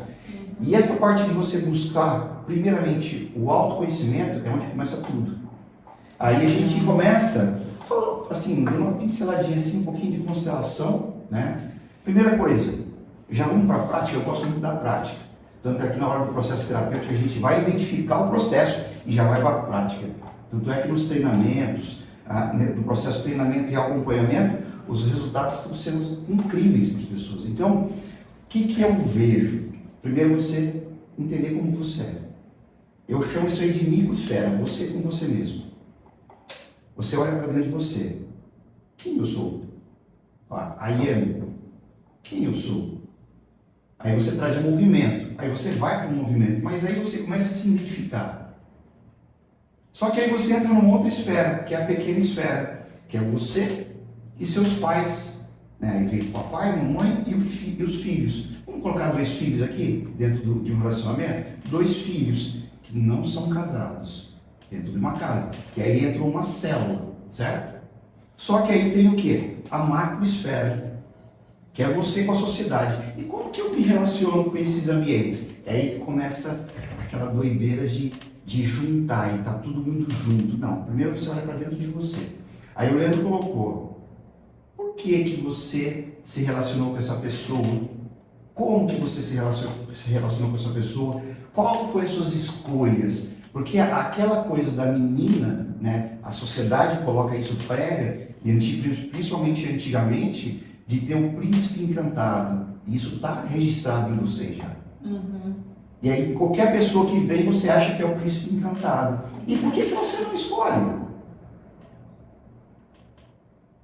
E essa parte de você buscar, primeiramente, o autoconhecimento é onde começa tudo. Aí a gente começa Falando assim, dando uma pinceladinha assim, um pouquinho de constelação, né? Primeira coisa, já vamos para a prática, eu gosto muito da prática. Tanto é que na hora do processo terapêutico a gente vai identificar o processo e já vai para a prática. Tanto é que nos treinamentos, no processo de treinamento e acompanhamento, os resultados estão sendo incríveis para as pessoas. Então, o que eu vejo? Primeiro, você entender como você é. Eu chamo isso aí de microsfera, você com você mesmo. Você olha para dentro de você. Quem eu sou? I am. Quem eu sou? Aí você traz um movimento. Aí você vai para o movimento. Mas aí você começa a se identificar. Só que aí você entra numa outra esfera, que é a pequena esfera. Que é você e seus pais. Né? Aí vem o papai, mamãe e os filhos. Vamos colocar 2 filhos aqui, dentro de um relacionamento? 2 filhos que não são casados, dentro de uma casa. Que aí entra uma célula, certo? Só que aí tem o quê? A macroesfera, que é você com a sociedade. E como que eu me relaciono com esses ambientes? É aí que começa aquela doideira de juntar e tá todo mundo junto. Não, primeiro você olha para dentro de você. Aí o Leandro colocou, por que você se relacionou com essa pessoa? Como que você se relacionou com essa pessoa? Qual foi as suas escolhas? Porque aquela coisa da menina, né, a sociedade coloca isso, prega, e principalmente antigamente, de ter um príncipe encantado. Isso está registrado em você já. Uhum. E aí qualquer pessoa que vem, você acha que é o príncipe encantado. E por que você não escolhe?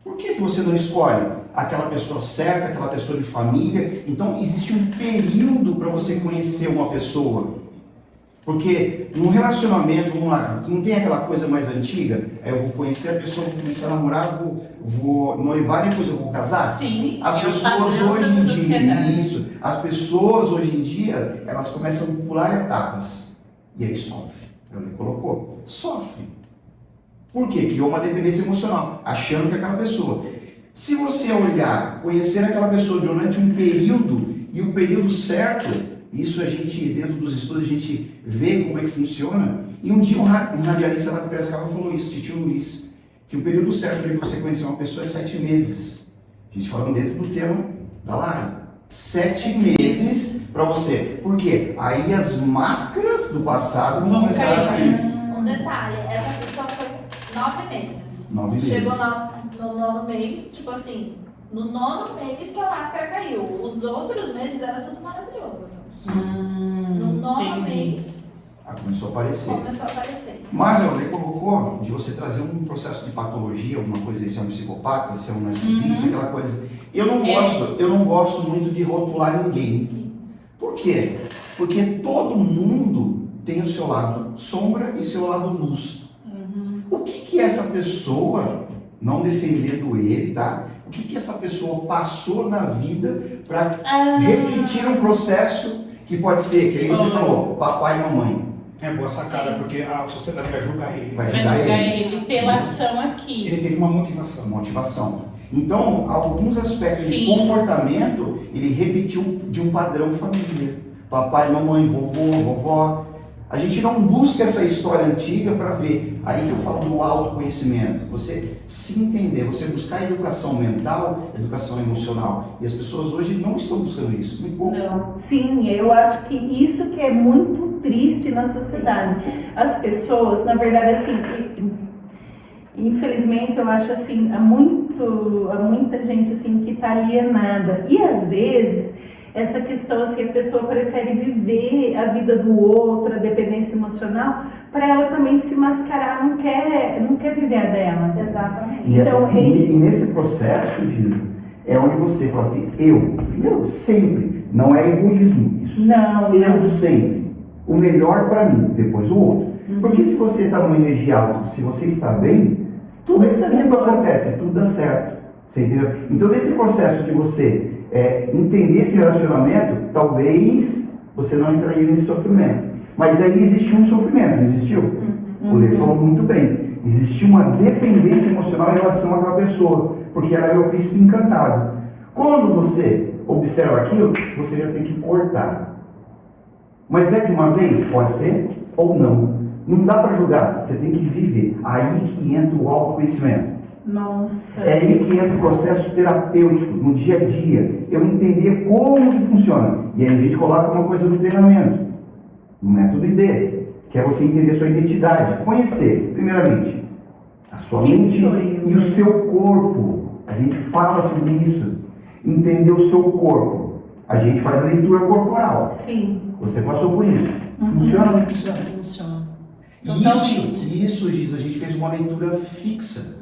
Por que você não escolhe aquela pessoa certa, aquela pessoa de família? Então existe um período para você conhecer uma pessoa. Porque num relacionamento, vamos lá, não tem aquela coisa mais antiga, eu vou conhecer a pessoa, vou começar a namorar, vou noivar, depois eu vou casar? Sim, As pessoas hoje em dia, isso, as pessoas hoje em dia, elas começam a pular etapas. E aí sofre. Ela me colocou, sofre. Por quê? Criou uma dependência emocional, achando que é aquela pessoa. Se você olhar, conhecer aquela pessoa durante um período, e o período certo, isso a gente, dentro dos estudos, a gente vê como é que funciona. E um dia um radialista lá de Piracicaba falou isso, tio Luiz, que o período certo de você conhecer uma pessoa é 7 meses. A gente falando dentro do tema da Lari. 7 meses para você. Por quê? Aí as máscaras do passado vão começar a cair. Um detalhe, essa pessoa foi 9 meses. 9 meses. Chegou no 9º mês, tipo assim, no 9º mês que a máscara caiu. Os outros meses era tudo maravilhoso. No 9º mês começou a aparecer. Mas ele colocou de você trazer um processo de patologia, alguma coisa, se é um psicopata, se é um narcisista, aquela coisa. Eu não gosto muito de rotular ninguém. Sim. Por quê? Porque todo mundo tem o seu lado sombra e seu lado luz. O que essa pessoa, não defendendo ele, tá? O que essa pessoa passou na vida para repetir um processo que pode ser, que aí você falou, papai e mamãe. É boa sacada, porque a sociedade vai julgar ele. Vai Vai julgar ele pela ação aqui. Ele teve uma motivação. Então, alguns aspectos de comportamento, ele repetiu de um padrão família. Papai, mamãe, vovô, vovó. A gente não busca essa história antiga para ver. Aí que eu falo do autoconhecimento. Você se entender, você buscar educação mental, educação emocional. E as pessoas hoje não estão buscando isso. Muito pouco. Não. Sim, eu acho que isso que é muito triste na sociedade. As pessoas, na verdade, assim, infelizmente eu acho assim, há muita gente assim que está alienada. E às vezes essa questão assim, a pessoa prefere viver a vida do outro, a dependência emocional, para ela também se mascarar, não quer viver a dela. Exatamente. E nesse processo, Giza, é onde você fala assim, primeiro, sempre, não é egoísmo isso. Não. Eu sempre, o melhor para mim, depois o outro. Porque se você está numa energia alta, se você está bem, tudo acontece, tudo dá certo. Você entendeu? Então, nesse processo de você entender esse relacionamento, talvez você não entraria nesse sofrimento. Mas aí existiu um sofrimento, não existiu? O Lê falou muito bem. Existiu uma dependência emocional em relação àquela pessoa, porque ela era o príncipe encantado. Quando você observa aquilo, você já tem que cortar. Mas é de uma vez? Pode ser ou não. Não dá para julgar, você tem que viver. Aí que entra o autoconhecimento. Nossa. É aí que entra o processo terapêutico, no dia a dia. Eu entender como que funciona. E aí a gente coloca uma coisa no treinamento, no método ID, que é você entender sua identidade. Conhecer, primeiramente, a sua Quem mente sou eu, e né? o seu corpo. A gente fala sobre isso. Entender o seu corpo. A gente faz a leitura corporal. Sim. Você passou por isso. Funciona ou não funciona? Funciona. Totalmente. Isso, Giz, a gente fez uma leitura fixa.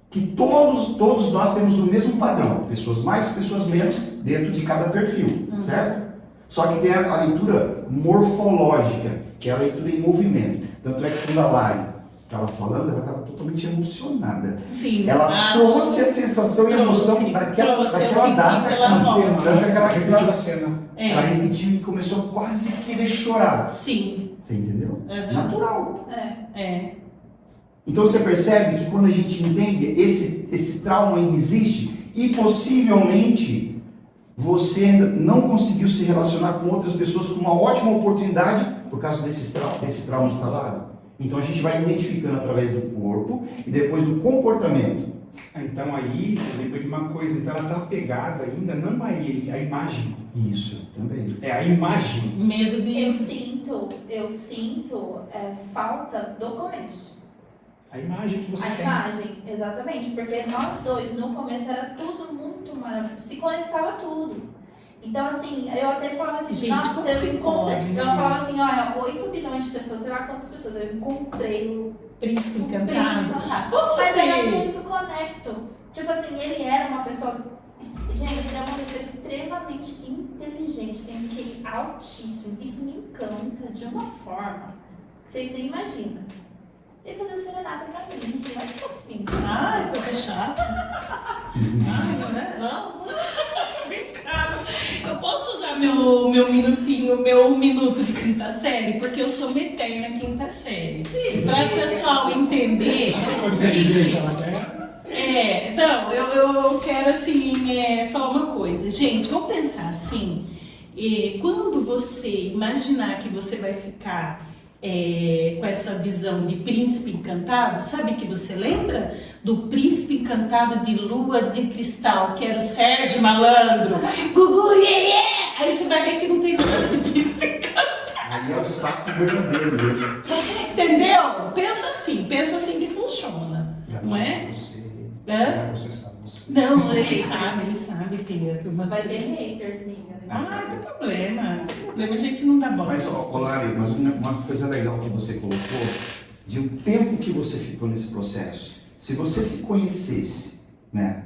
Que todos nós temos o mesmo padrão. Pessoas mais, pessoas menos, dentro de cada perfil, certo? Só que tem a leitura morfológica, que é a leitura em movimento. Tanto é que quando a Lari estava falando, ela estava totalmente emocionada. Sim. Ela trouxe a sensação e a emoção daquela data, pela voz. tanto é que ela Repetiu a cena. ela repetiu e começou quase a querer chorar. Sim. Você entendeu? Uhum. Natural. É. Então você percebe que quando a gente entende, esse trauma ainda existe e possivelmente você ainda não conseguiu se relacionar com outras pessoas com uma ótima oportunidade por causa desse trauma instalado. Então a gente vai identificando através do corpo e depois do comportamento. Então aí, eu lembro de uma coisa, então ela está pegada ainda, não a ele, a imagem. Isso, também. É a imagem. Medo de. Eu sinto falta do começo. A imagem que você A tem. imagem, exatamente, porque nós dois no começo era tudo muito maravilhoso, se conectava tudo. Então, assim, eu até falava assim, Gente, nossa, como eu que encontrei. pode, Eu né? falava assim, olha, 8 bilhões de pessoas, sei lá quantas pessoas, eu encontrei o Príncipe Príncipe Encantado. Encantado. Posso Mas ver? era muito conecto. Tipo assim, ele era uma pessoa. Gente, ele é uma pessoa extremamente inteligente, tem um QI altíssimo. Isso me encanta de uma forma que vocês nem imaginam. Ele fazia serenata pra mim, gente, olha que fofinho. Ai, coisa chata. Ai, não é? Não. Vem cá. Eu posso usar meu minutinho, meu 1 minuto de quinta série? Porque eu sou uma eterna quinta série. Sim. Para o pessoal entender. Então, eu quero assim, falar uma coisa. Gente, vamos pensar assim. Quando você imaginar que você vai ficar com essa visão de príncipe encantado, sabe que você lembra? Do príncipe encantado de lua de cristal, que era o Sérgio Malandro. Gugu, Aí você vai ver que não tem nada de príncipe encantado. Aí é o saco verdadeiro mesmo. Entendeu? Pensa assim que funciona. Não é? Não, ele sabe que a turma. Vai ter haters, minha. Ah, tem problema. A gente não dá bola. Mas, Lari, mas uma coisa legal que você colocou, de o tempo que você ficou nesse processo. Se você se conhecesse, né?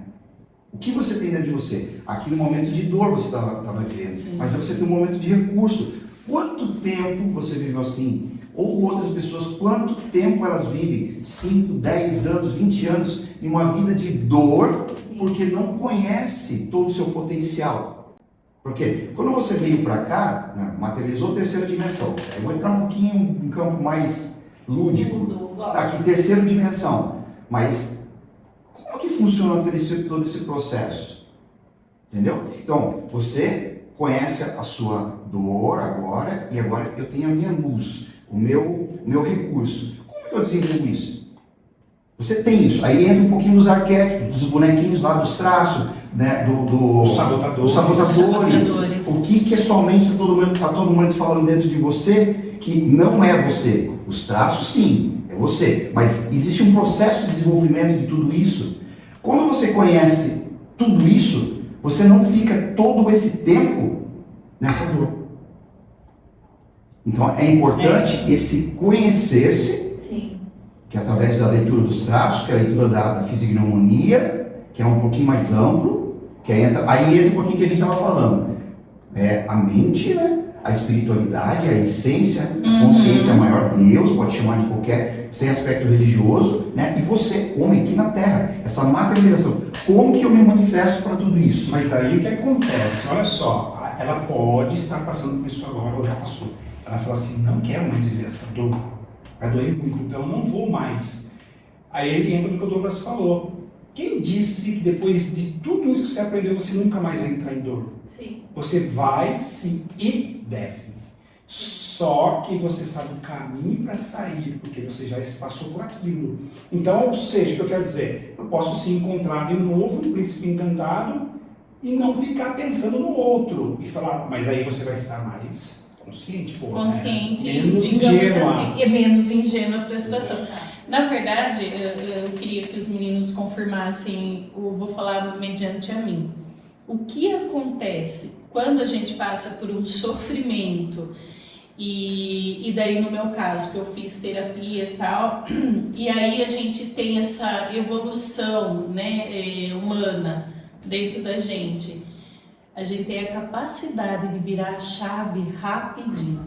O que você tem dentro de você? Aqui no momento de dor você estava vivendo, Sim. mas aí você tem um momento de recurso. Quanto tempo você viveu assim? Ou outras pessoas, quanto tempo elas vivem? 5, 10 anos, 20 anos em uma vida de dor, porque não conhece todo o seu potencial. Porque quando você veio para cá, né, materializou a terceira dimensão. Eu vou entrar um pouquinho em um campo mais lúdico. Aqui, terceira dimensão. Mas como que funciona todo esse processo? Entendeu? Então, você conhece a sua dor agora, e agora eu tenho a minha luz, o meu recurso. Como que eu desenvolvo isso? Você tem isso. Aí entra um pouquinho dos arquétipos, dos bonequinhos lá, dos traços, né, dos sabotadores. O que é somente a todo momento falando dentro de você, que não é você. Os traços, sim, é você. Mas existe um processo de desenvolvimento de tudo isso. Quando você conhece tudo isso, você não fica todo esse tempo nessa dor. Então é importante esse conhecer-se, que é através da leitura dos traços, que é a leitura da fisignomonia, que é um pouquinho mais amplo, que aí entra um pouquinho que a gente estava falando. A mente, né? A espiritualidade, a essência, a consciência maior, Deus, pode chamar de qualquer, sem aspecto religioso, né? E você, homem, aqui na Terra, essa materialização. Como que eu me manifesto para tudo isso? Mas daí o que acontece? Olha só, ela pode estar passando por isso agora ou já passou. Ela fala assim, não quero mais viver essa dor. Vai doer muito, então eu não vou mais. Aí ele entra no que o Douglas falou. Quem disse que depois de tudo isso que você aprendeu, você nunca mais vai entrar em dor? Sim. Você vai, sim, e deve. Só que você sabe o caminho para sair, porque você já passou por aquilo. Então, ou seja, o que eu quero dizer? Eu posso sim encontrar de novo um príncipe encantado e não ficar pensando no outro. E falar, mas aí você vai estar mais consciente, pô. Consciente, né? Menos digamos ingênua. assim, é menos ingênua para a situação. Na verdade, eu queria que os meninos confirmassem, eu vou falar mediante a mim. O que acontece quando a gente passa por um sofrimento, e daí no meu caso, que eu fiz terapia e tal, e aí a gente tem essa evolução, né, humana dentro da gente. A gente tem a capacidade de virar a chave rapidinho.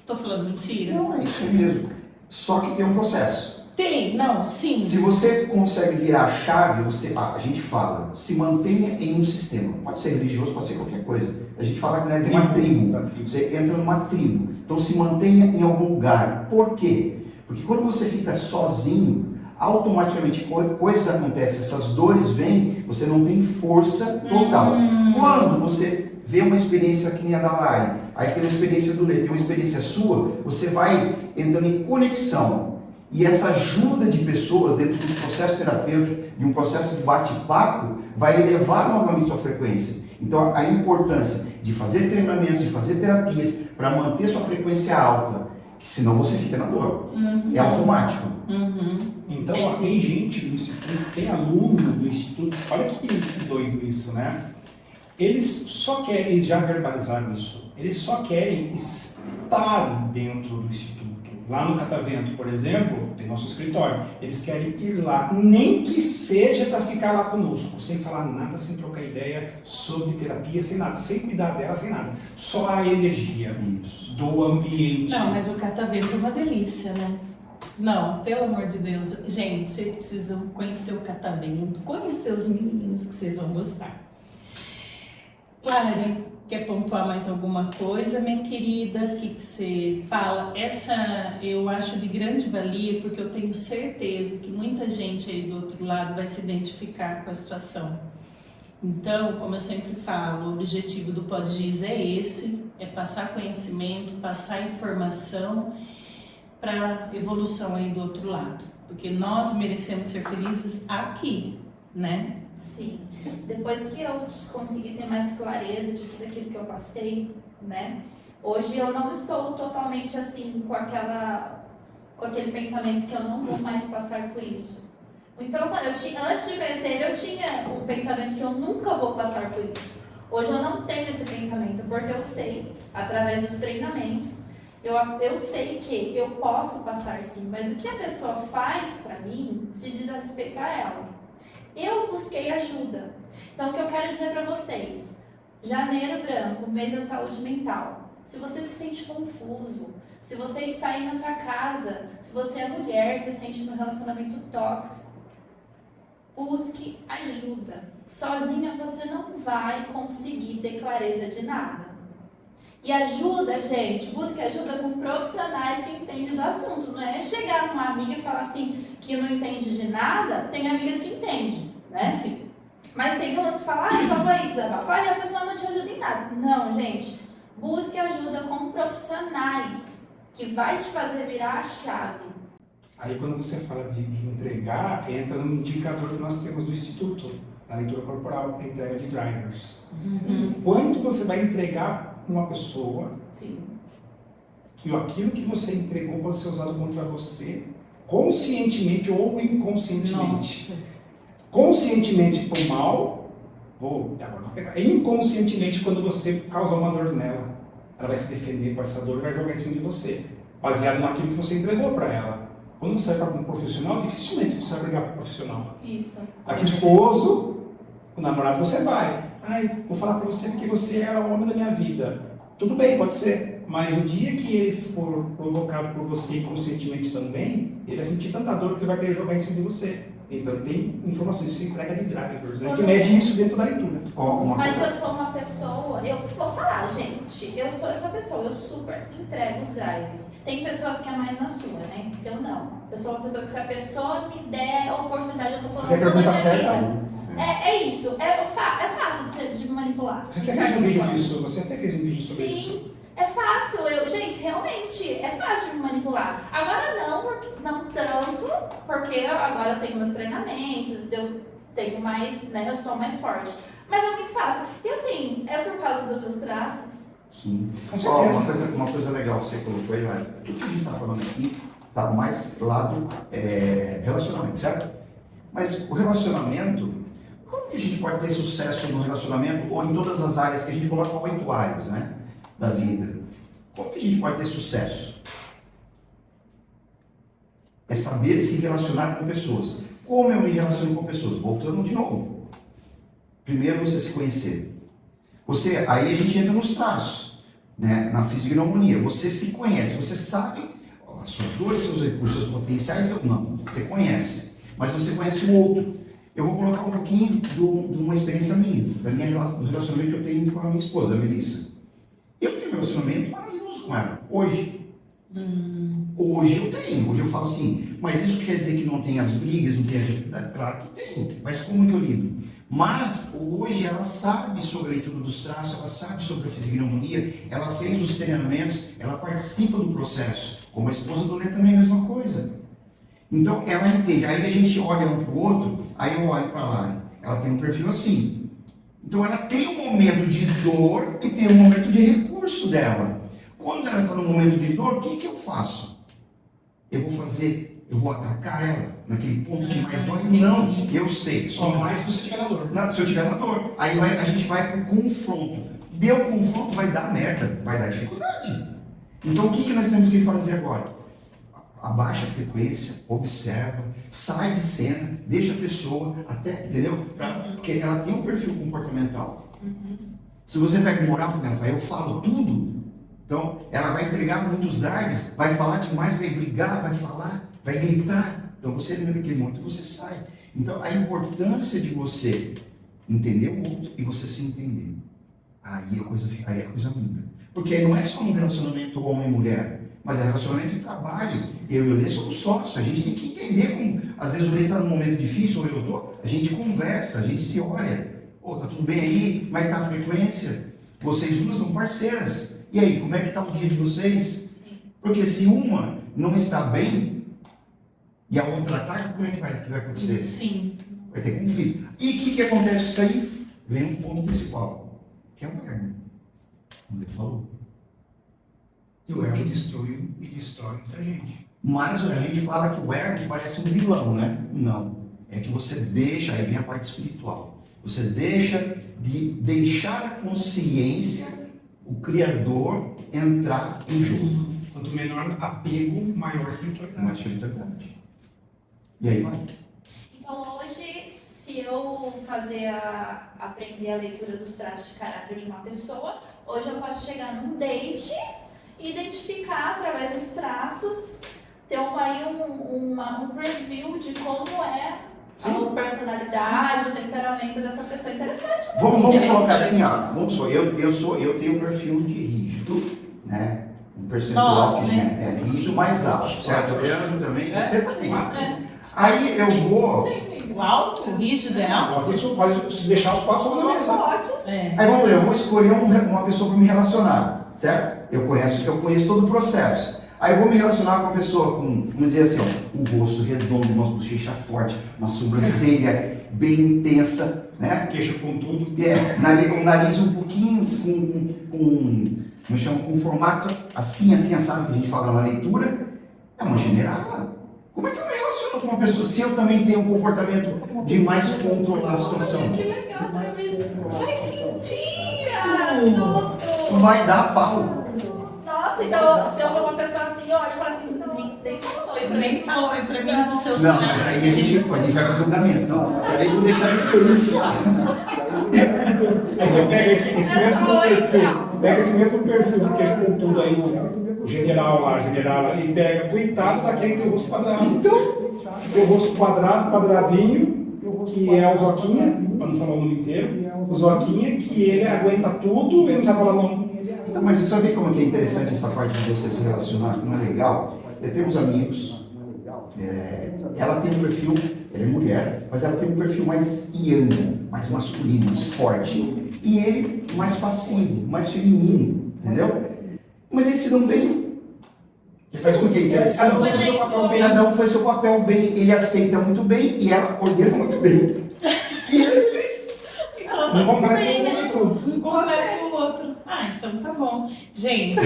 Tô falando mentira? Não, é isso mesmo. Só que tem um processo. Tem, não, sim. Se você consegue virar a chave, a gente fala, se mantenha em um sistema. Pode ser religioso, pode ser qualquer coisa. A gente fala que de uma tribo. Você entra numa tribo. Então se mantenha em algum lugar. Por quê? Porque quando você fica sozinho, automaticamente coisas acontecem, essas dores vêm, você não tem força total. Quando você vê uma experiência que nem a da Lari, aí tem uma experiência do Lê, tem uma experiência sua, você vai entrando em conexão. E essa ajuda de pessoa dentro do processo terapêutico, de um processo de bate-papo, vai elevar novamente sua frequência. Então a importância de fazer treinamentos, de fazer terapias, para manter sua frequência alta, que senão você fica na dor. É automático. Então, ó, tem gente do Instituto, tem aluno do Instituto, olha que doido isso, né? Eles só querem, eles já verbalizaram isso, eles só querem estar dentro do Instituto. Lá no Catavento, por exemplo, tem nosso escritório, eles querem ir lá, nem que seja para ficar lá conosco, sem falar nada, sem trocar ideia sobre terapia, sem nada, sem cuidar dela, sem nada. Só a energia do ambiente. Não, mas o Catavento é uma delícia, né? Não, pelo amor de Deus. Gente, vocês precisam conhecer o Catavento, conhecer os meninos que vocês vão gostar. Clara, quer pontuar mais alguma coisa, minha querida? O que você fala? Essa eu acho de grande valia, porque eu tenho certeza que muita gente aí do outro lado vai se identificar com a situação. Então, como eu sempre falo, o objetivo do PodGiz é esse, é passar conhecimento, passar informação para evolução aí do outro lado. Porque nós merecemos ser felizes aqui, né? Sim. Depois que eu consegui ter mais clareza de tudo aquilo que eu passei, né? Hoje eu não estou totalmente assim com aquele pensamento que eu não vou mais passar por isso. Muito pelo contrário, antes de conhecer ele, eu tinha um pensamento que eu nunca vou passar por isso. Hoje eu não tenho esse pensamento, porque eu sei, através dos treinamentos, eu sei que eu posso passar sim, mas o que a pessoa faz para mim se diz a respeito a ela. Eu busquei ajuda. Então, o que eu quero dizer para vocês, Janeiro Branco, mês da saúde mental. Se você se sente confuso, se você está aí na sua casa, se você é mulher, se sente num relacionamento tóxico, busque ajuda. Sozinha você não vai conseguir ter clareza de nada. E ajuda, gente, busque ajuda com profissionais que entendem do assunto. Não é chegar numa amiga e falar assim, que não entende de nada. Tem amigas que entendem, né? Sim. Mas tem umas que falam, só vou aí desabafar e a pessoa não te ajuda em nada. Não, gente, busque ajuda com profissionais, que vai te fazer virar a chave. Aí quando você fala de entregar, entra no indicador que nós temos do Instituto, na leitura corporal, a entrega de drivers. Quanto você vai entregar uma pessoa, Sim. que aquilo que você entregou pode ser usado contra você, conscientemente ou inconscientemente. Nossa. Conscientemente por mal, agora vou pegar. Inconscientemente, quando você causar uma dor nela, ela vai se defender com essa dor e vai jogar em cima de você, baseado naquilo que você entregou para ela. Quando você vai para um profissional, dificilmente você vai brigar com um profissional. Isso. Aí com o esposo, o namorado, você vai. Ai, vou falar para você porque você é o homem da minha vida. Tudo bem, pode ser. Mas o dia que ele for provocado por você conscientemente também, ele vai sentir tanta dor que ele vai querer jogar em cima de você. Então tem informações, isso entrega de drivers, né? Que mede isso dentro da leitura. Mas eu sou uma pessoa, eu vou falar, gente, eu sou essa pessoa, eu super entrego os drives. Tem pessoas que é mais na sua, né? Eu não. Eu sou uma pessoa que se a pessoa me der a oportunidade, eu tô falando Você toda a minha pergunta certa. vida. É isso, é fácil de manipular. Você até fez um vídeo disso, você até fez um vídeo sobre isso. Sim, É fácil, gente, realmente é fácil de me manipular. Agora não tanto, porque agora eu tenho meus treinamentos, eu tenho mais, né, eu estou mais forte. Mas é muito fácil. E assim, é por causa dos meus traços? Sim. Com Ó, certeza. uma coisa legal que você colocou aí, Lara, tudo que a gente está falando aqui está mais lado relacionamento, certo? Mas o relacionamento, como que a gente pode ter sucesso no relacionamento ou em todas as áreas que a gente coloca 8 áreas, né, da vida? Como que a gente pode ter sucesso? É saber se relacionar com pessoas. Como eu me relaciono com pessoas? Voltando de novo. Primeiro você se conhecer. Aí a gente entra nos traços, né, na fisiognomonia. Você se conhece, você sabe as suas dores, seus recursos, seus potenciais, ou não. Você conhece. Mas você conhece o outro. Eu vou colocar um pouquinho de uma experiência minha, do relacionamento que eu tenho com a minha esposa, a Melissa. Eu tenho um relacionamento maravilhoso com ela, hoje. Hoje eu tenho, hoje eu falo assim, mas isso quer dizer que não tem as brigas, não tem a dificuldade? Claro que tem, mas como que eu lido? Mas hoje ela sabe sobre a leitura dos traços, ela sabe sobre a fisiognomonia, ela fez os treinamentos, ela participa do processo. Como a esposa do Lê também é a mesma coisa. Então ela entende, aí a gente olha um para o outro, aí eu olho para lá, ela tem um perfil assim. Então ela tem um momento de dor e tem um momento de recurso dela. Quando ela está no momento de dor, o que eu faço? Eu vou atacar ela naquele ponto que mais dói? Não, eu sei. Só mais se você estiver na dor. Se eu estiver na dor. Aí a gente vai para o confronto. Deu confronto, vai dar merda, vai dar dificuldade. Então o que nós temos que fazer agora? Abaixa a frequência, observa, sai de cena, deixa a pessoa, até, entendeu? Porque ela tem um perfil comportamental. Se você pega o moral dela, eu falo tudo, então ela vai entregar muitos drives, vai falar demais, vai brigar, vai falar, vai gritar. Então você, naquele momento, você sai. Então a importância de você entender o outro e você se entender. Aí a coisa muda. Porque não é só um relacionamento homem e mulher, mas é relacionamento de trabalho. Eu e o Lê somos sócios, a gente tem que entender como, às vezes o Lê está num momento difícil, ou eu estou, a gente conversa, a gente se olha. Tá tudo bem aí? Como é que está a frequência? Vocês duas são parceiras. E aí, como é que está o dia de vocês? Porque se uma não está bem e a outra está, como é que vai acontecer? Sim. Vai ter conflito. E o que acontece com isso aí? Vem um ponto principal, que é o ego. Como ele falou. E o ego destrói muita gente. Mas a gente fala que o ego parece um vilão, né? Não. É que você deixa, aí vem a parte espiritual. Você deixar a consciência, o Criador, entrar em jogo. Quanto menor apego, maior espiritualidade. Mais espiritualidade. E aí vai. Então hoje, se eu aprender a leitura dos traços de caráter de uma pessoa, hoje eu posso chegar num date, identificar através dos traços, ter um preview de como é a personalidade, o temperamento dessa pessoa. Interessante. Vamos colocar assim, ó. Vamos só, eu tenho um perfil de rígido, né? Um percentual né? rígido mais alto, certo? Eu também, você também. É. Aí eu vou. Sim, o alto, o rígido é alto. Você pode deixar os 4 sobre a mesa. É. Aí vamos ver, eu vou escolher uma pessoa para me relacionar, certo? Eu conheço todo o processo. Aí eu vou me relacionar com uma pessoa com, vamos dizer assim, ó, um rosto redondo, uma bochecha forte, uma sobrancelha bem intensa, né? Queixo pontudo. Um nariz um pouquinho com formato assim, assado, que a gente fala na leitura. É uma generala. Como é que eu me relaciono com uma pessoa se eu também tenho um comportamento de mais controlar a situação? Que legal, talvez faz sentido, tudo. Vai dar pau. Nossa, então se eu for uma pessoa assim, eu olho e falo assim, nem falou oi pra mim. Nem falou aí pra mim dos seus Não, mas aí a gente vai para o julgamento. Então, aí eu vou deixar de experienciar. Aí você pega esse mesmo só oi, perfil, tchau. pega esse mesmo perfil do queixo pontudo aí, o general lá, e pega, coitado daquele que tem o rosto quadrado. Então, que tem o rosto quadradinho, que é o Zoquinha, para não falar o nome inteiro, o Zoquinha, que ele aguenta tudo, ele não sabe falar não. Então, mas você sabe como que é interessante essa parte de você se relacionar, como é legal? Eu tenho uns amigos, ela tem um perfil, ela é mulher, mas ela tem um perfil mais yang, mais masculino, mais forte. E ele mais passivo, mais feminino, entendeu? Mas eles se dão bem. Ele faz o quê? Cada um faz o seu papel bem. Cada um faz o seu papel bem, ele aceita muito bem e ela ordena muito bem. E ele é feliz. Então, Um completa bem, né? o outro. Um completa o outro. Ah, então tá bom. Gente,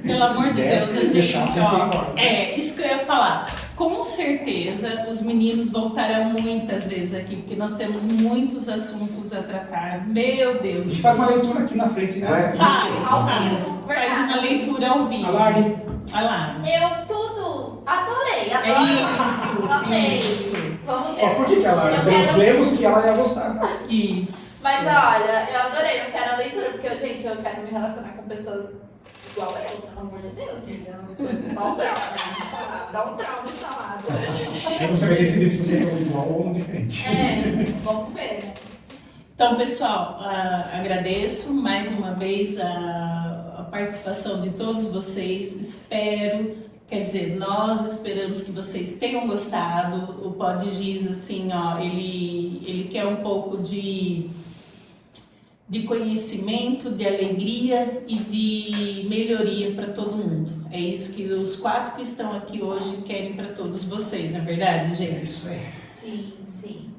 pelo amor de Deus, Se a deixar, gente, você vai ó. embora. Isso que eu ia falar. Com certeza, os meninos voltarão muitas vezes aqui, porque nós temos muitos assuntos a tratar. Meu A Deus. gente faz uma leitura aqui na frente, né? É. Faz uma leitura ao vivo. A Lari. A Lari. Eu tudo adorei, É isso. Amei. Isso. Vamos ver. Ó, por que a Lari? Eu Pelos quero- lemos que ela ia gostar. Isso. Mas olha, eu adorei, eu quero a leitura, porque, gente, eu quero me relacionar com pessoas igual a eu, pelo amor de Deus, amiga. Dá um trauma instalado, dá um trauma instalado. Aí você vai decidir se você é igual ou um diferente. Vamos ver, né? Então, pessoal, agradeço mais uma vez a participação de todos vocês. Quer dizer, nós esperamos que vocês tenham gostado. O Pod Giz, assim, ó, ele quer um pouco de conhecimento, de alegria e de melhoria para todo mundo. É isso que os 4 que estão aqui hoje querem para todos vocês, não é verdade, É gente? isso aí. Sim, sim.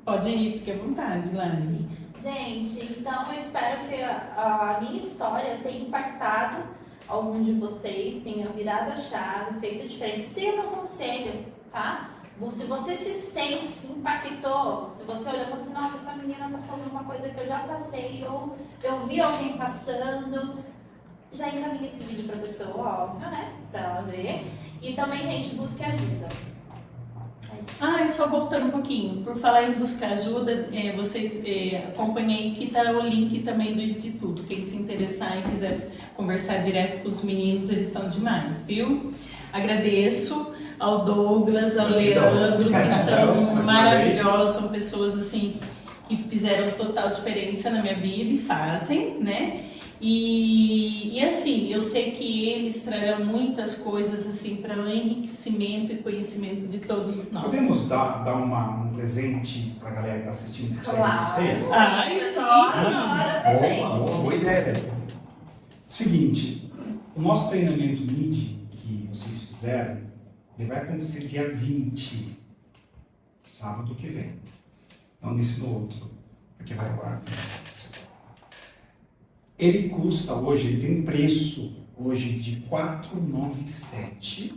Pode ir, fique à vontade, Lani. Sim. Gente, então eu espero que a minha história tenha impactado algum de vocês, tenha virado a chave, feito a diferença. Siga meu conselho, tá? Se você se sente, se impactou, se você olhou e falou assim, nossa, essa menina tá falando uma coisa que eu já passei, ou eu vi alguém passando, já encaminhe esse vídeo pra pessoa, óbvio, né? Pra ela ver. E também, gente, busque ajuda. E só voltando um pouquinho, por falar em buscar ajuda, vocês acompanhem aqui, tá o link também do Instituto. Quem se interessar e quiser conversar direto com os meninos, eles são demais, viu? Agradeço ao Douglas, ao Leandro, que são maravilhosos, são pessoas assim que fizeram total diferença na minha vida e fazem, né? E assim, eu sei que eles trarão muitas coisas assim para o enriquecimento e conhecimento de todos nós. Podemos dar um presente pra galera que tá assistindo que Claro. vocês? Ai, sim! Adoro presente. Boa ideia. Seguinte, o nosso treinamento MIDI que vocês fizeram, ele vai acontecer dia 20, sábado que vem. Não nesse no outro, porque vai agora. Ele custa hoje, ele tem um preço hoje de R$ 497.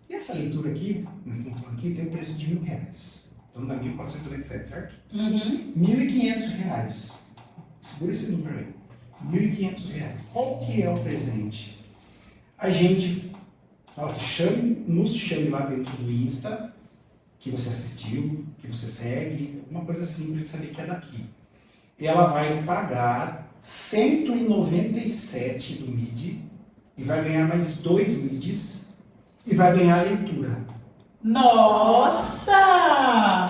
E essa leitura aqui, nessa leitura aqui, tem um preço de R$ 1.000. Então dá 1.497, certo? Uhum. R$ 1.500. Segura esse número aí. R$ 1.500. Qual que é o presente? A gente fala assim, nos chame lá dentro do Insta, que você assistiu, que você segue, alguma coisa assim, para ele saber que é daqui. E ela vai pagar 197 do MIDI e vai ganhar mais 2 MIDIs e vai ganhar a leitura. Nossa!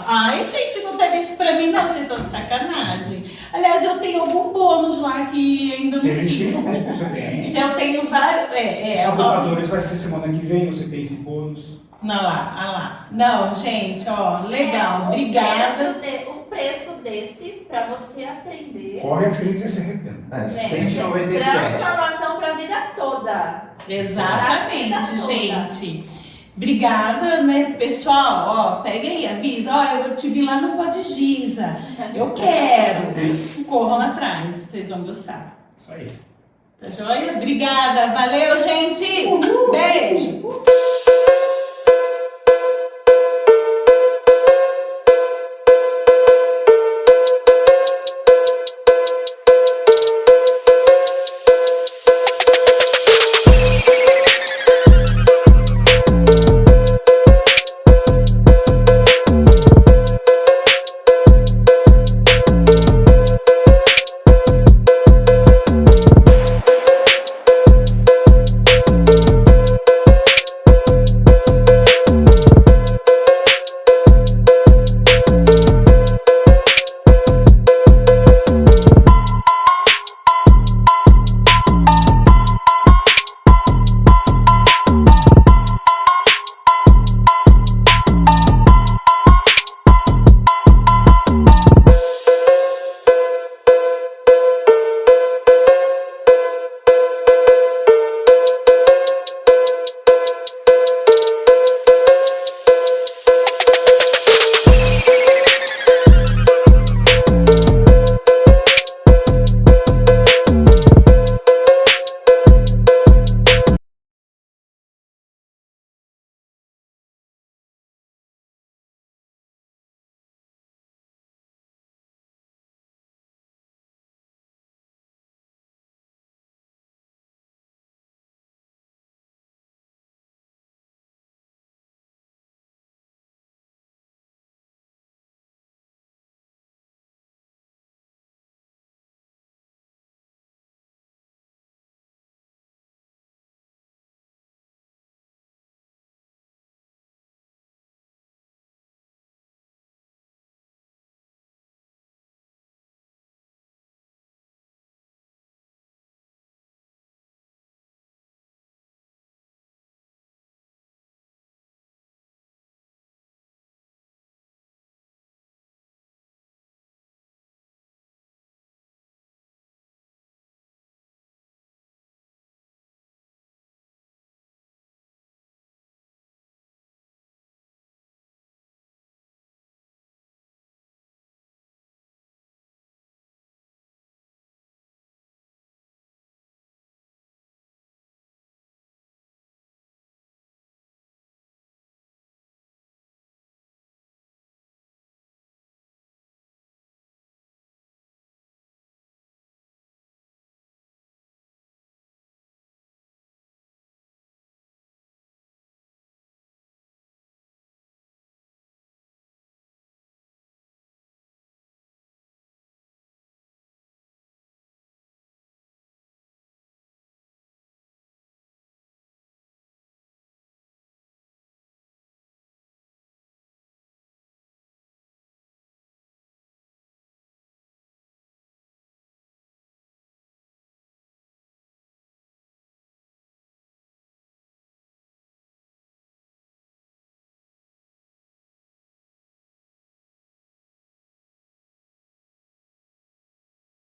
Ai, gente, não teve isso pra mim não, vocês estão de sacanagem. Aliás, eu tenho algum bônus lá que ainda não Tem gente que fiz. não você tem. Se eu tenho os vários... Os sabotadores vai ser semana que vem, você tem esse bônus. Não, lá. Não, gente, ó, legal, obrigada. O preço desse, pra você aprender. Corre antes que a gente se arrependa. É, Gente, 197. transformação pra vida toda. Exatamente, Pra vida toda. gente. Obrigada, né, pessoal, ó, pega aí, avisa, ó, eu te vi lá no Pod Giza, eu quero. Corram atrás, vocês vão gostar. Isso aí. Tá joia? Obrigada, valeu, gente! Beijo!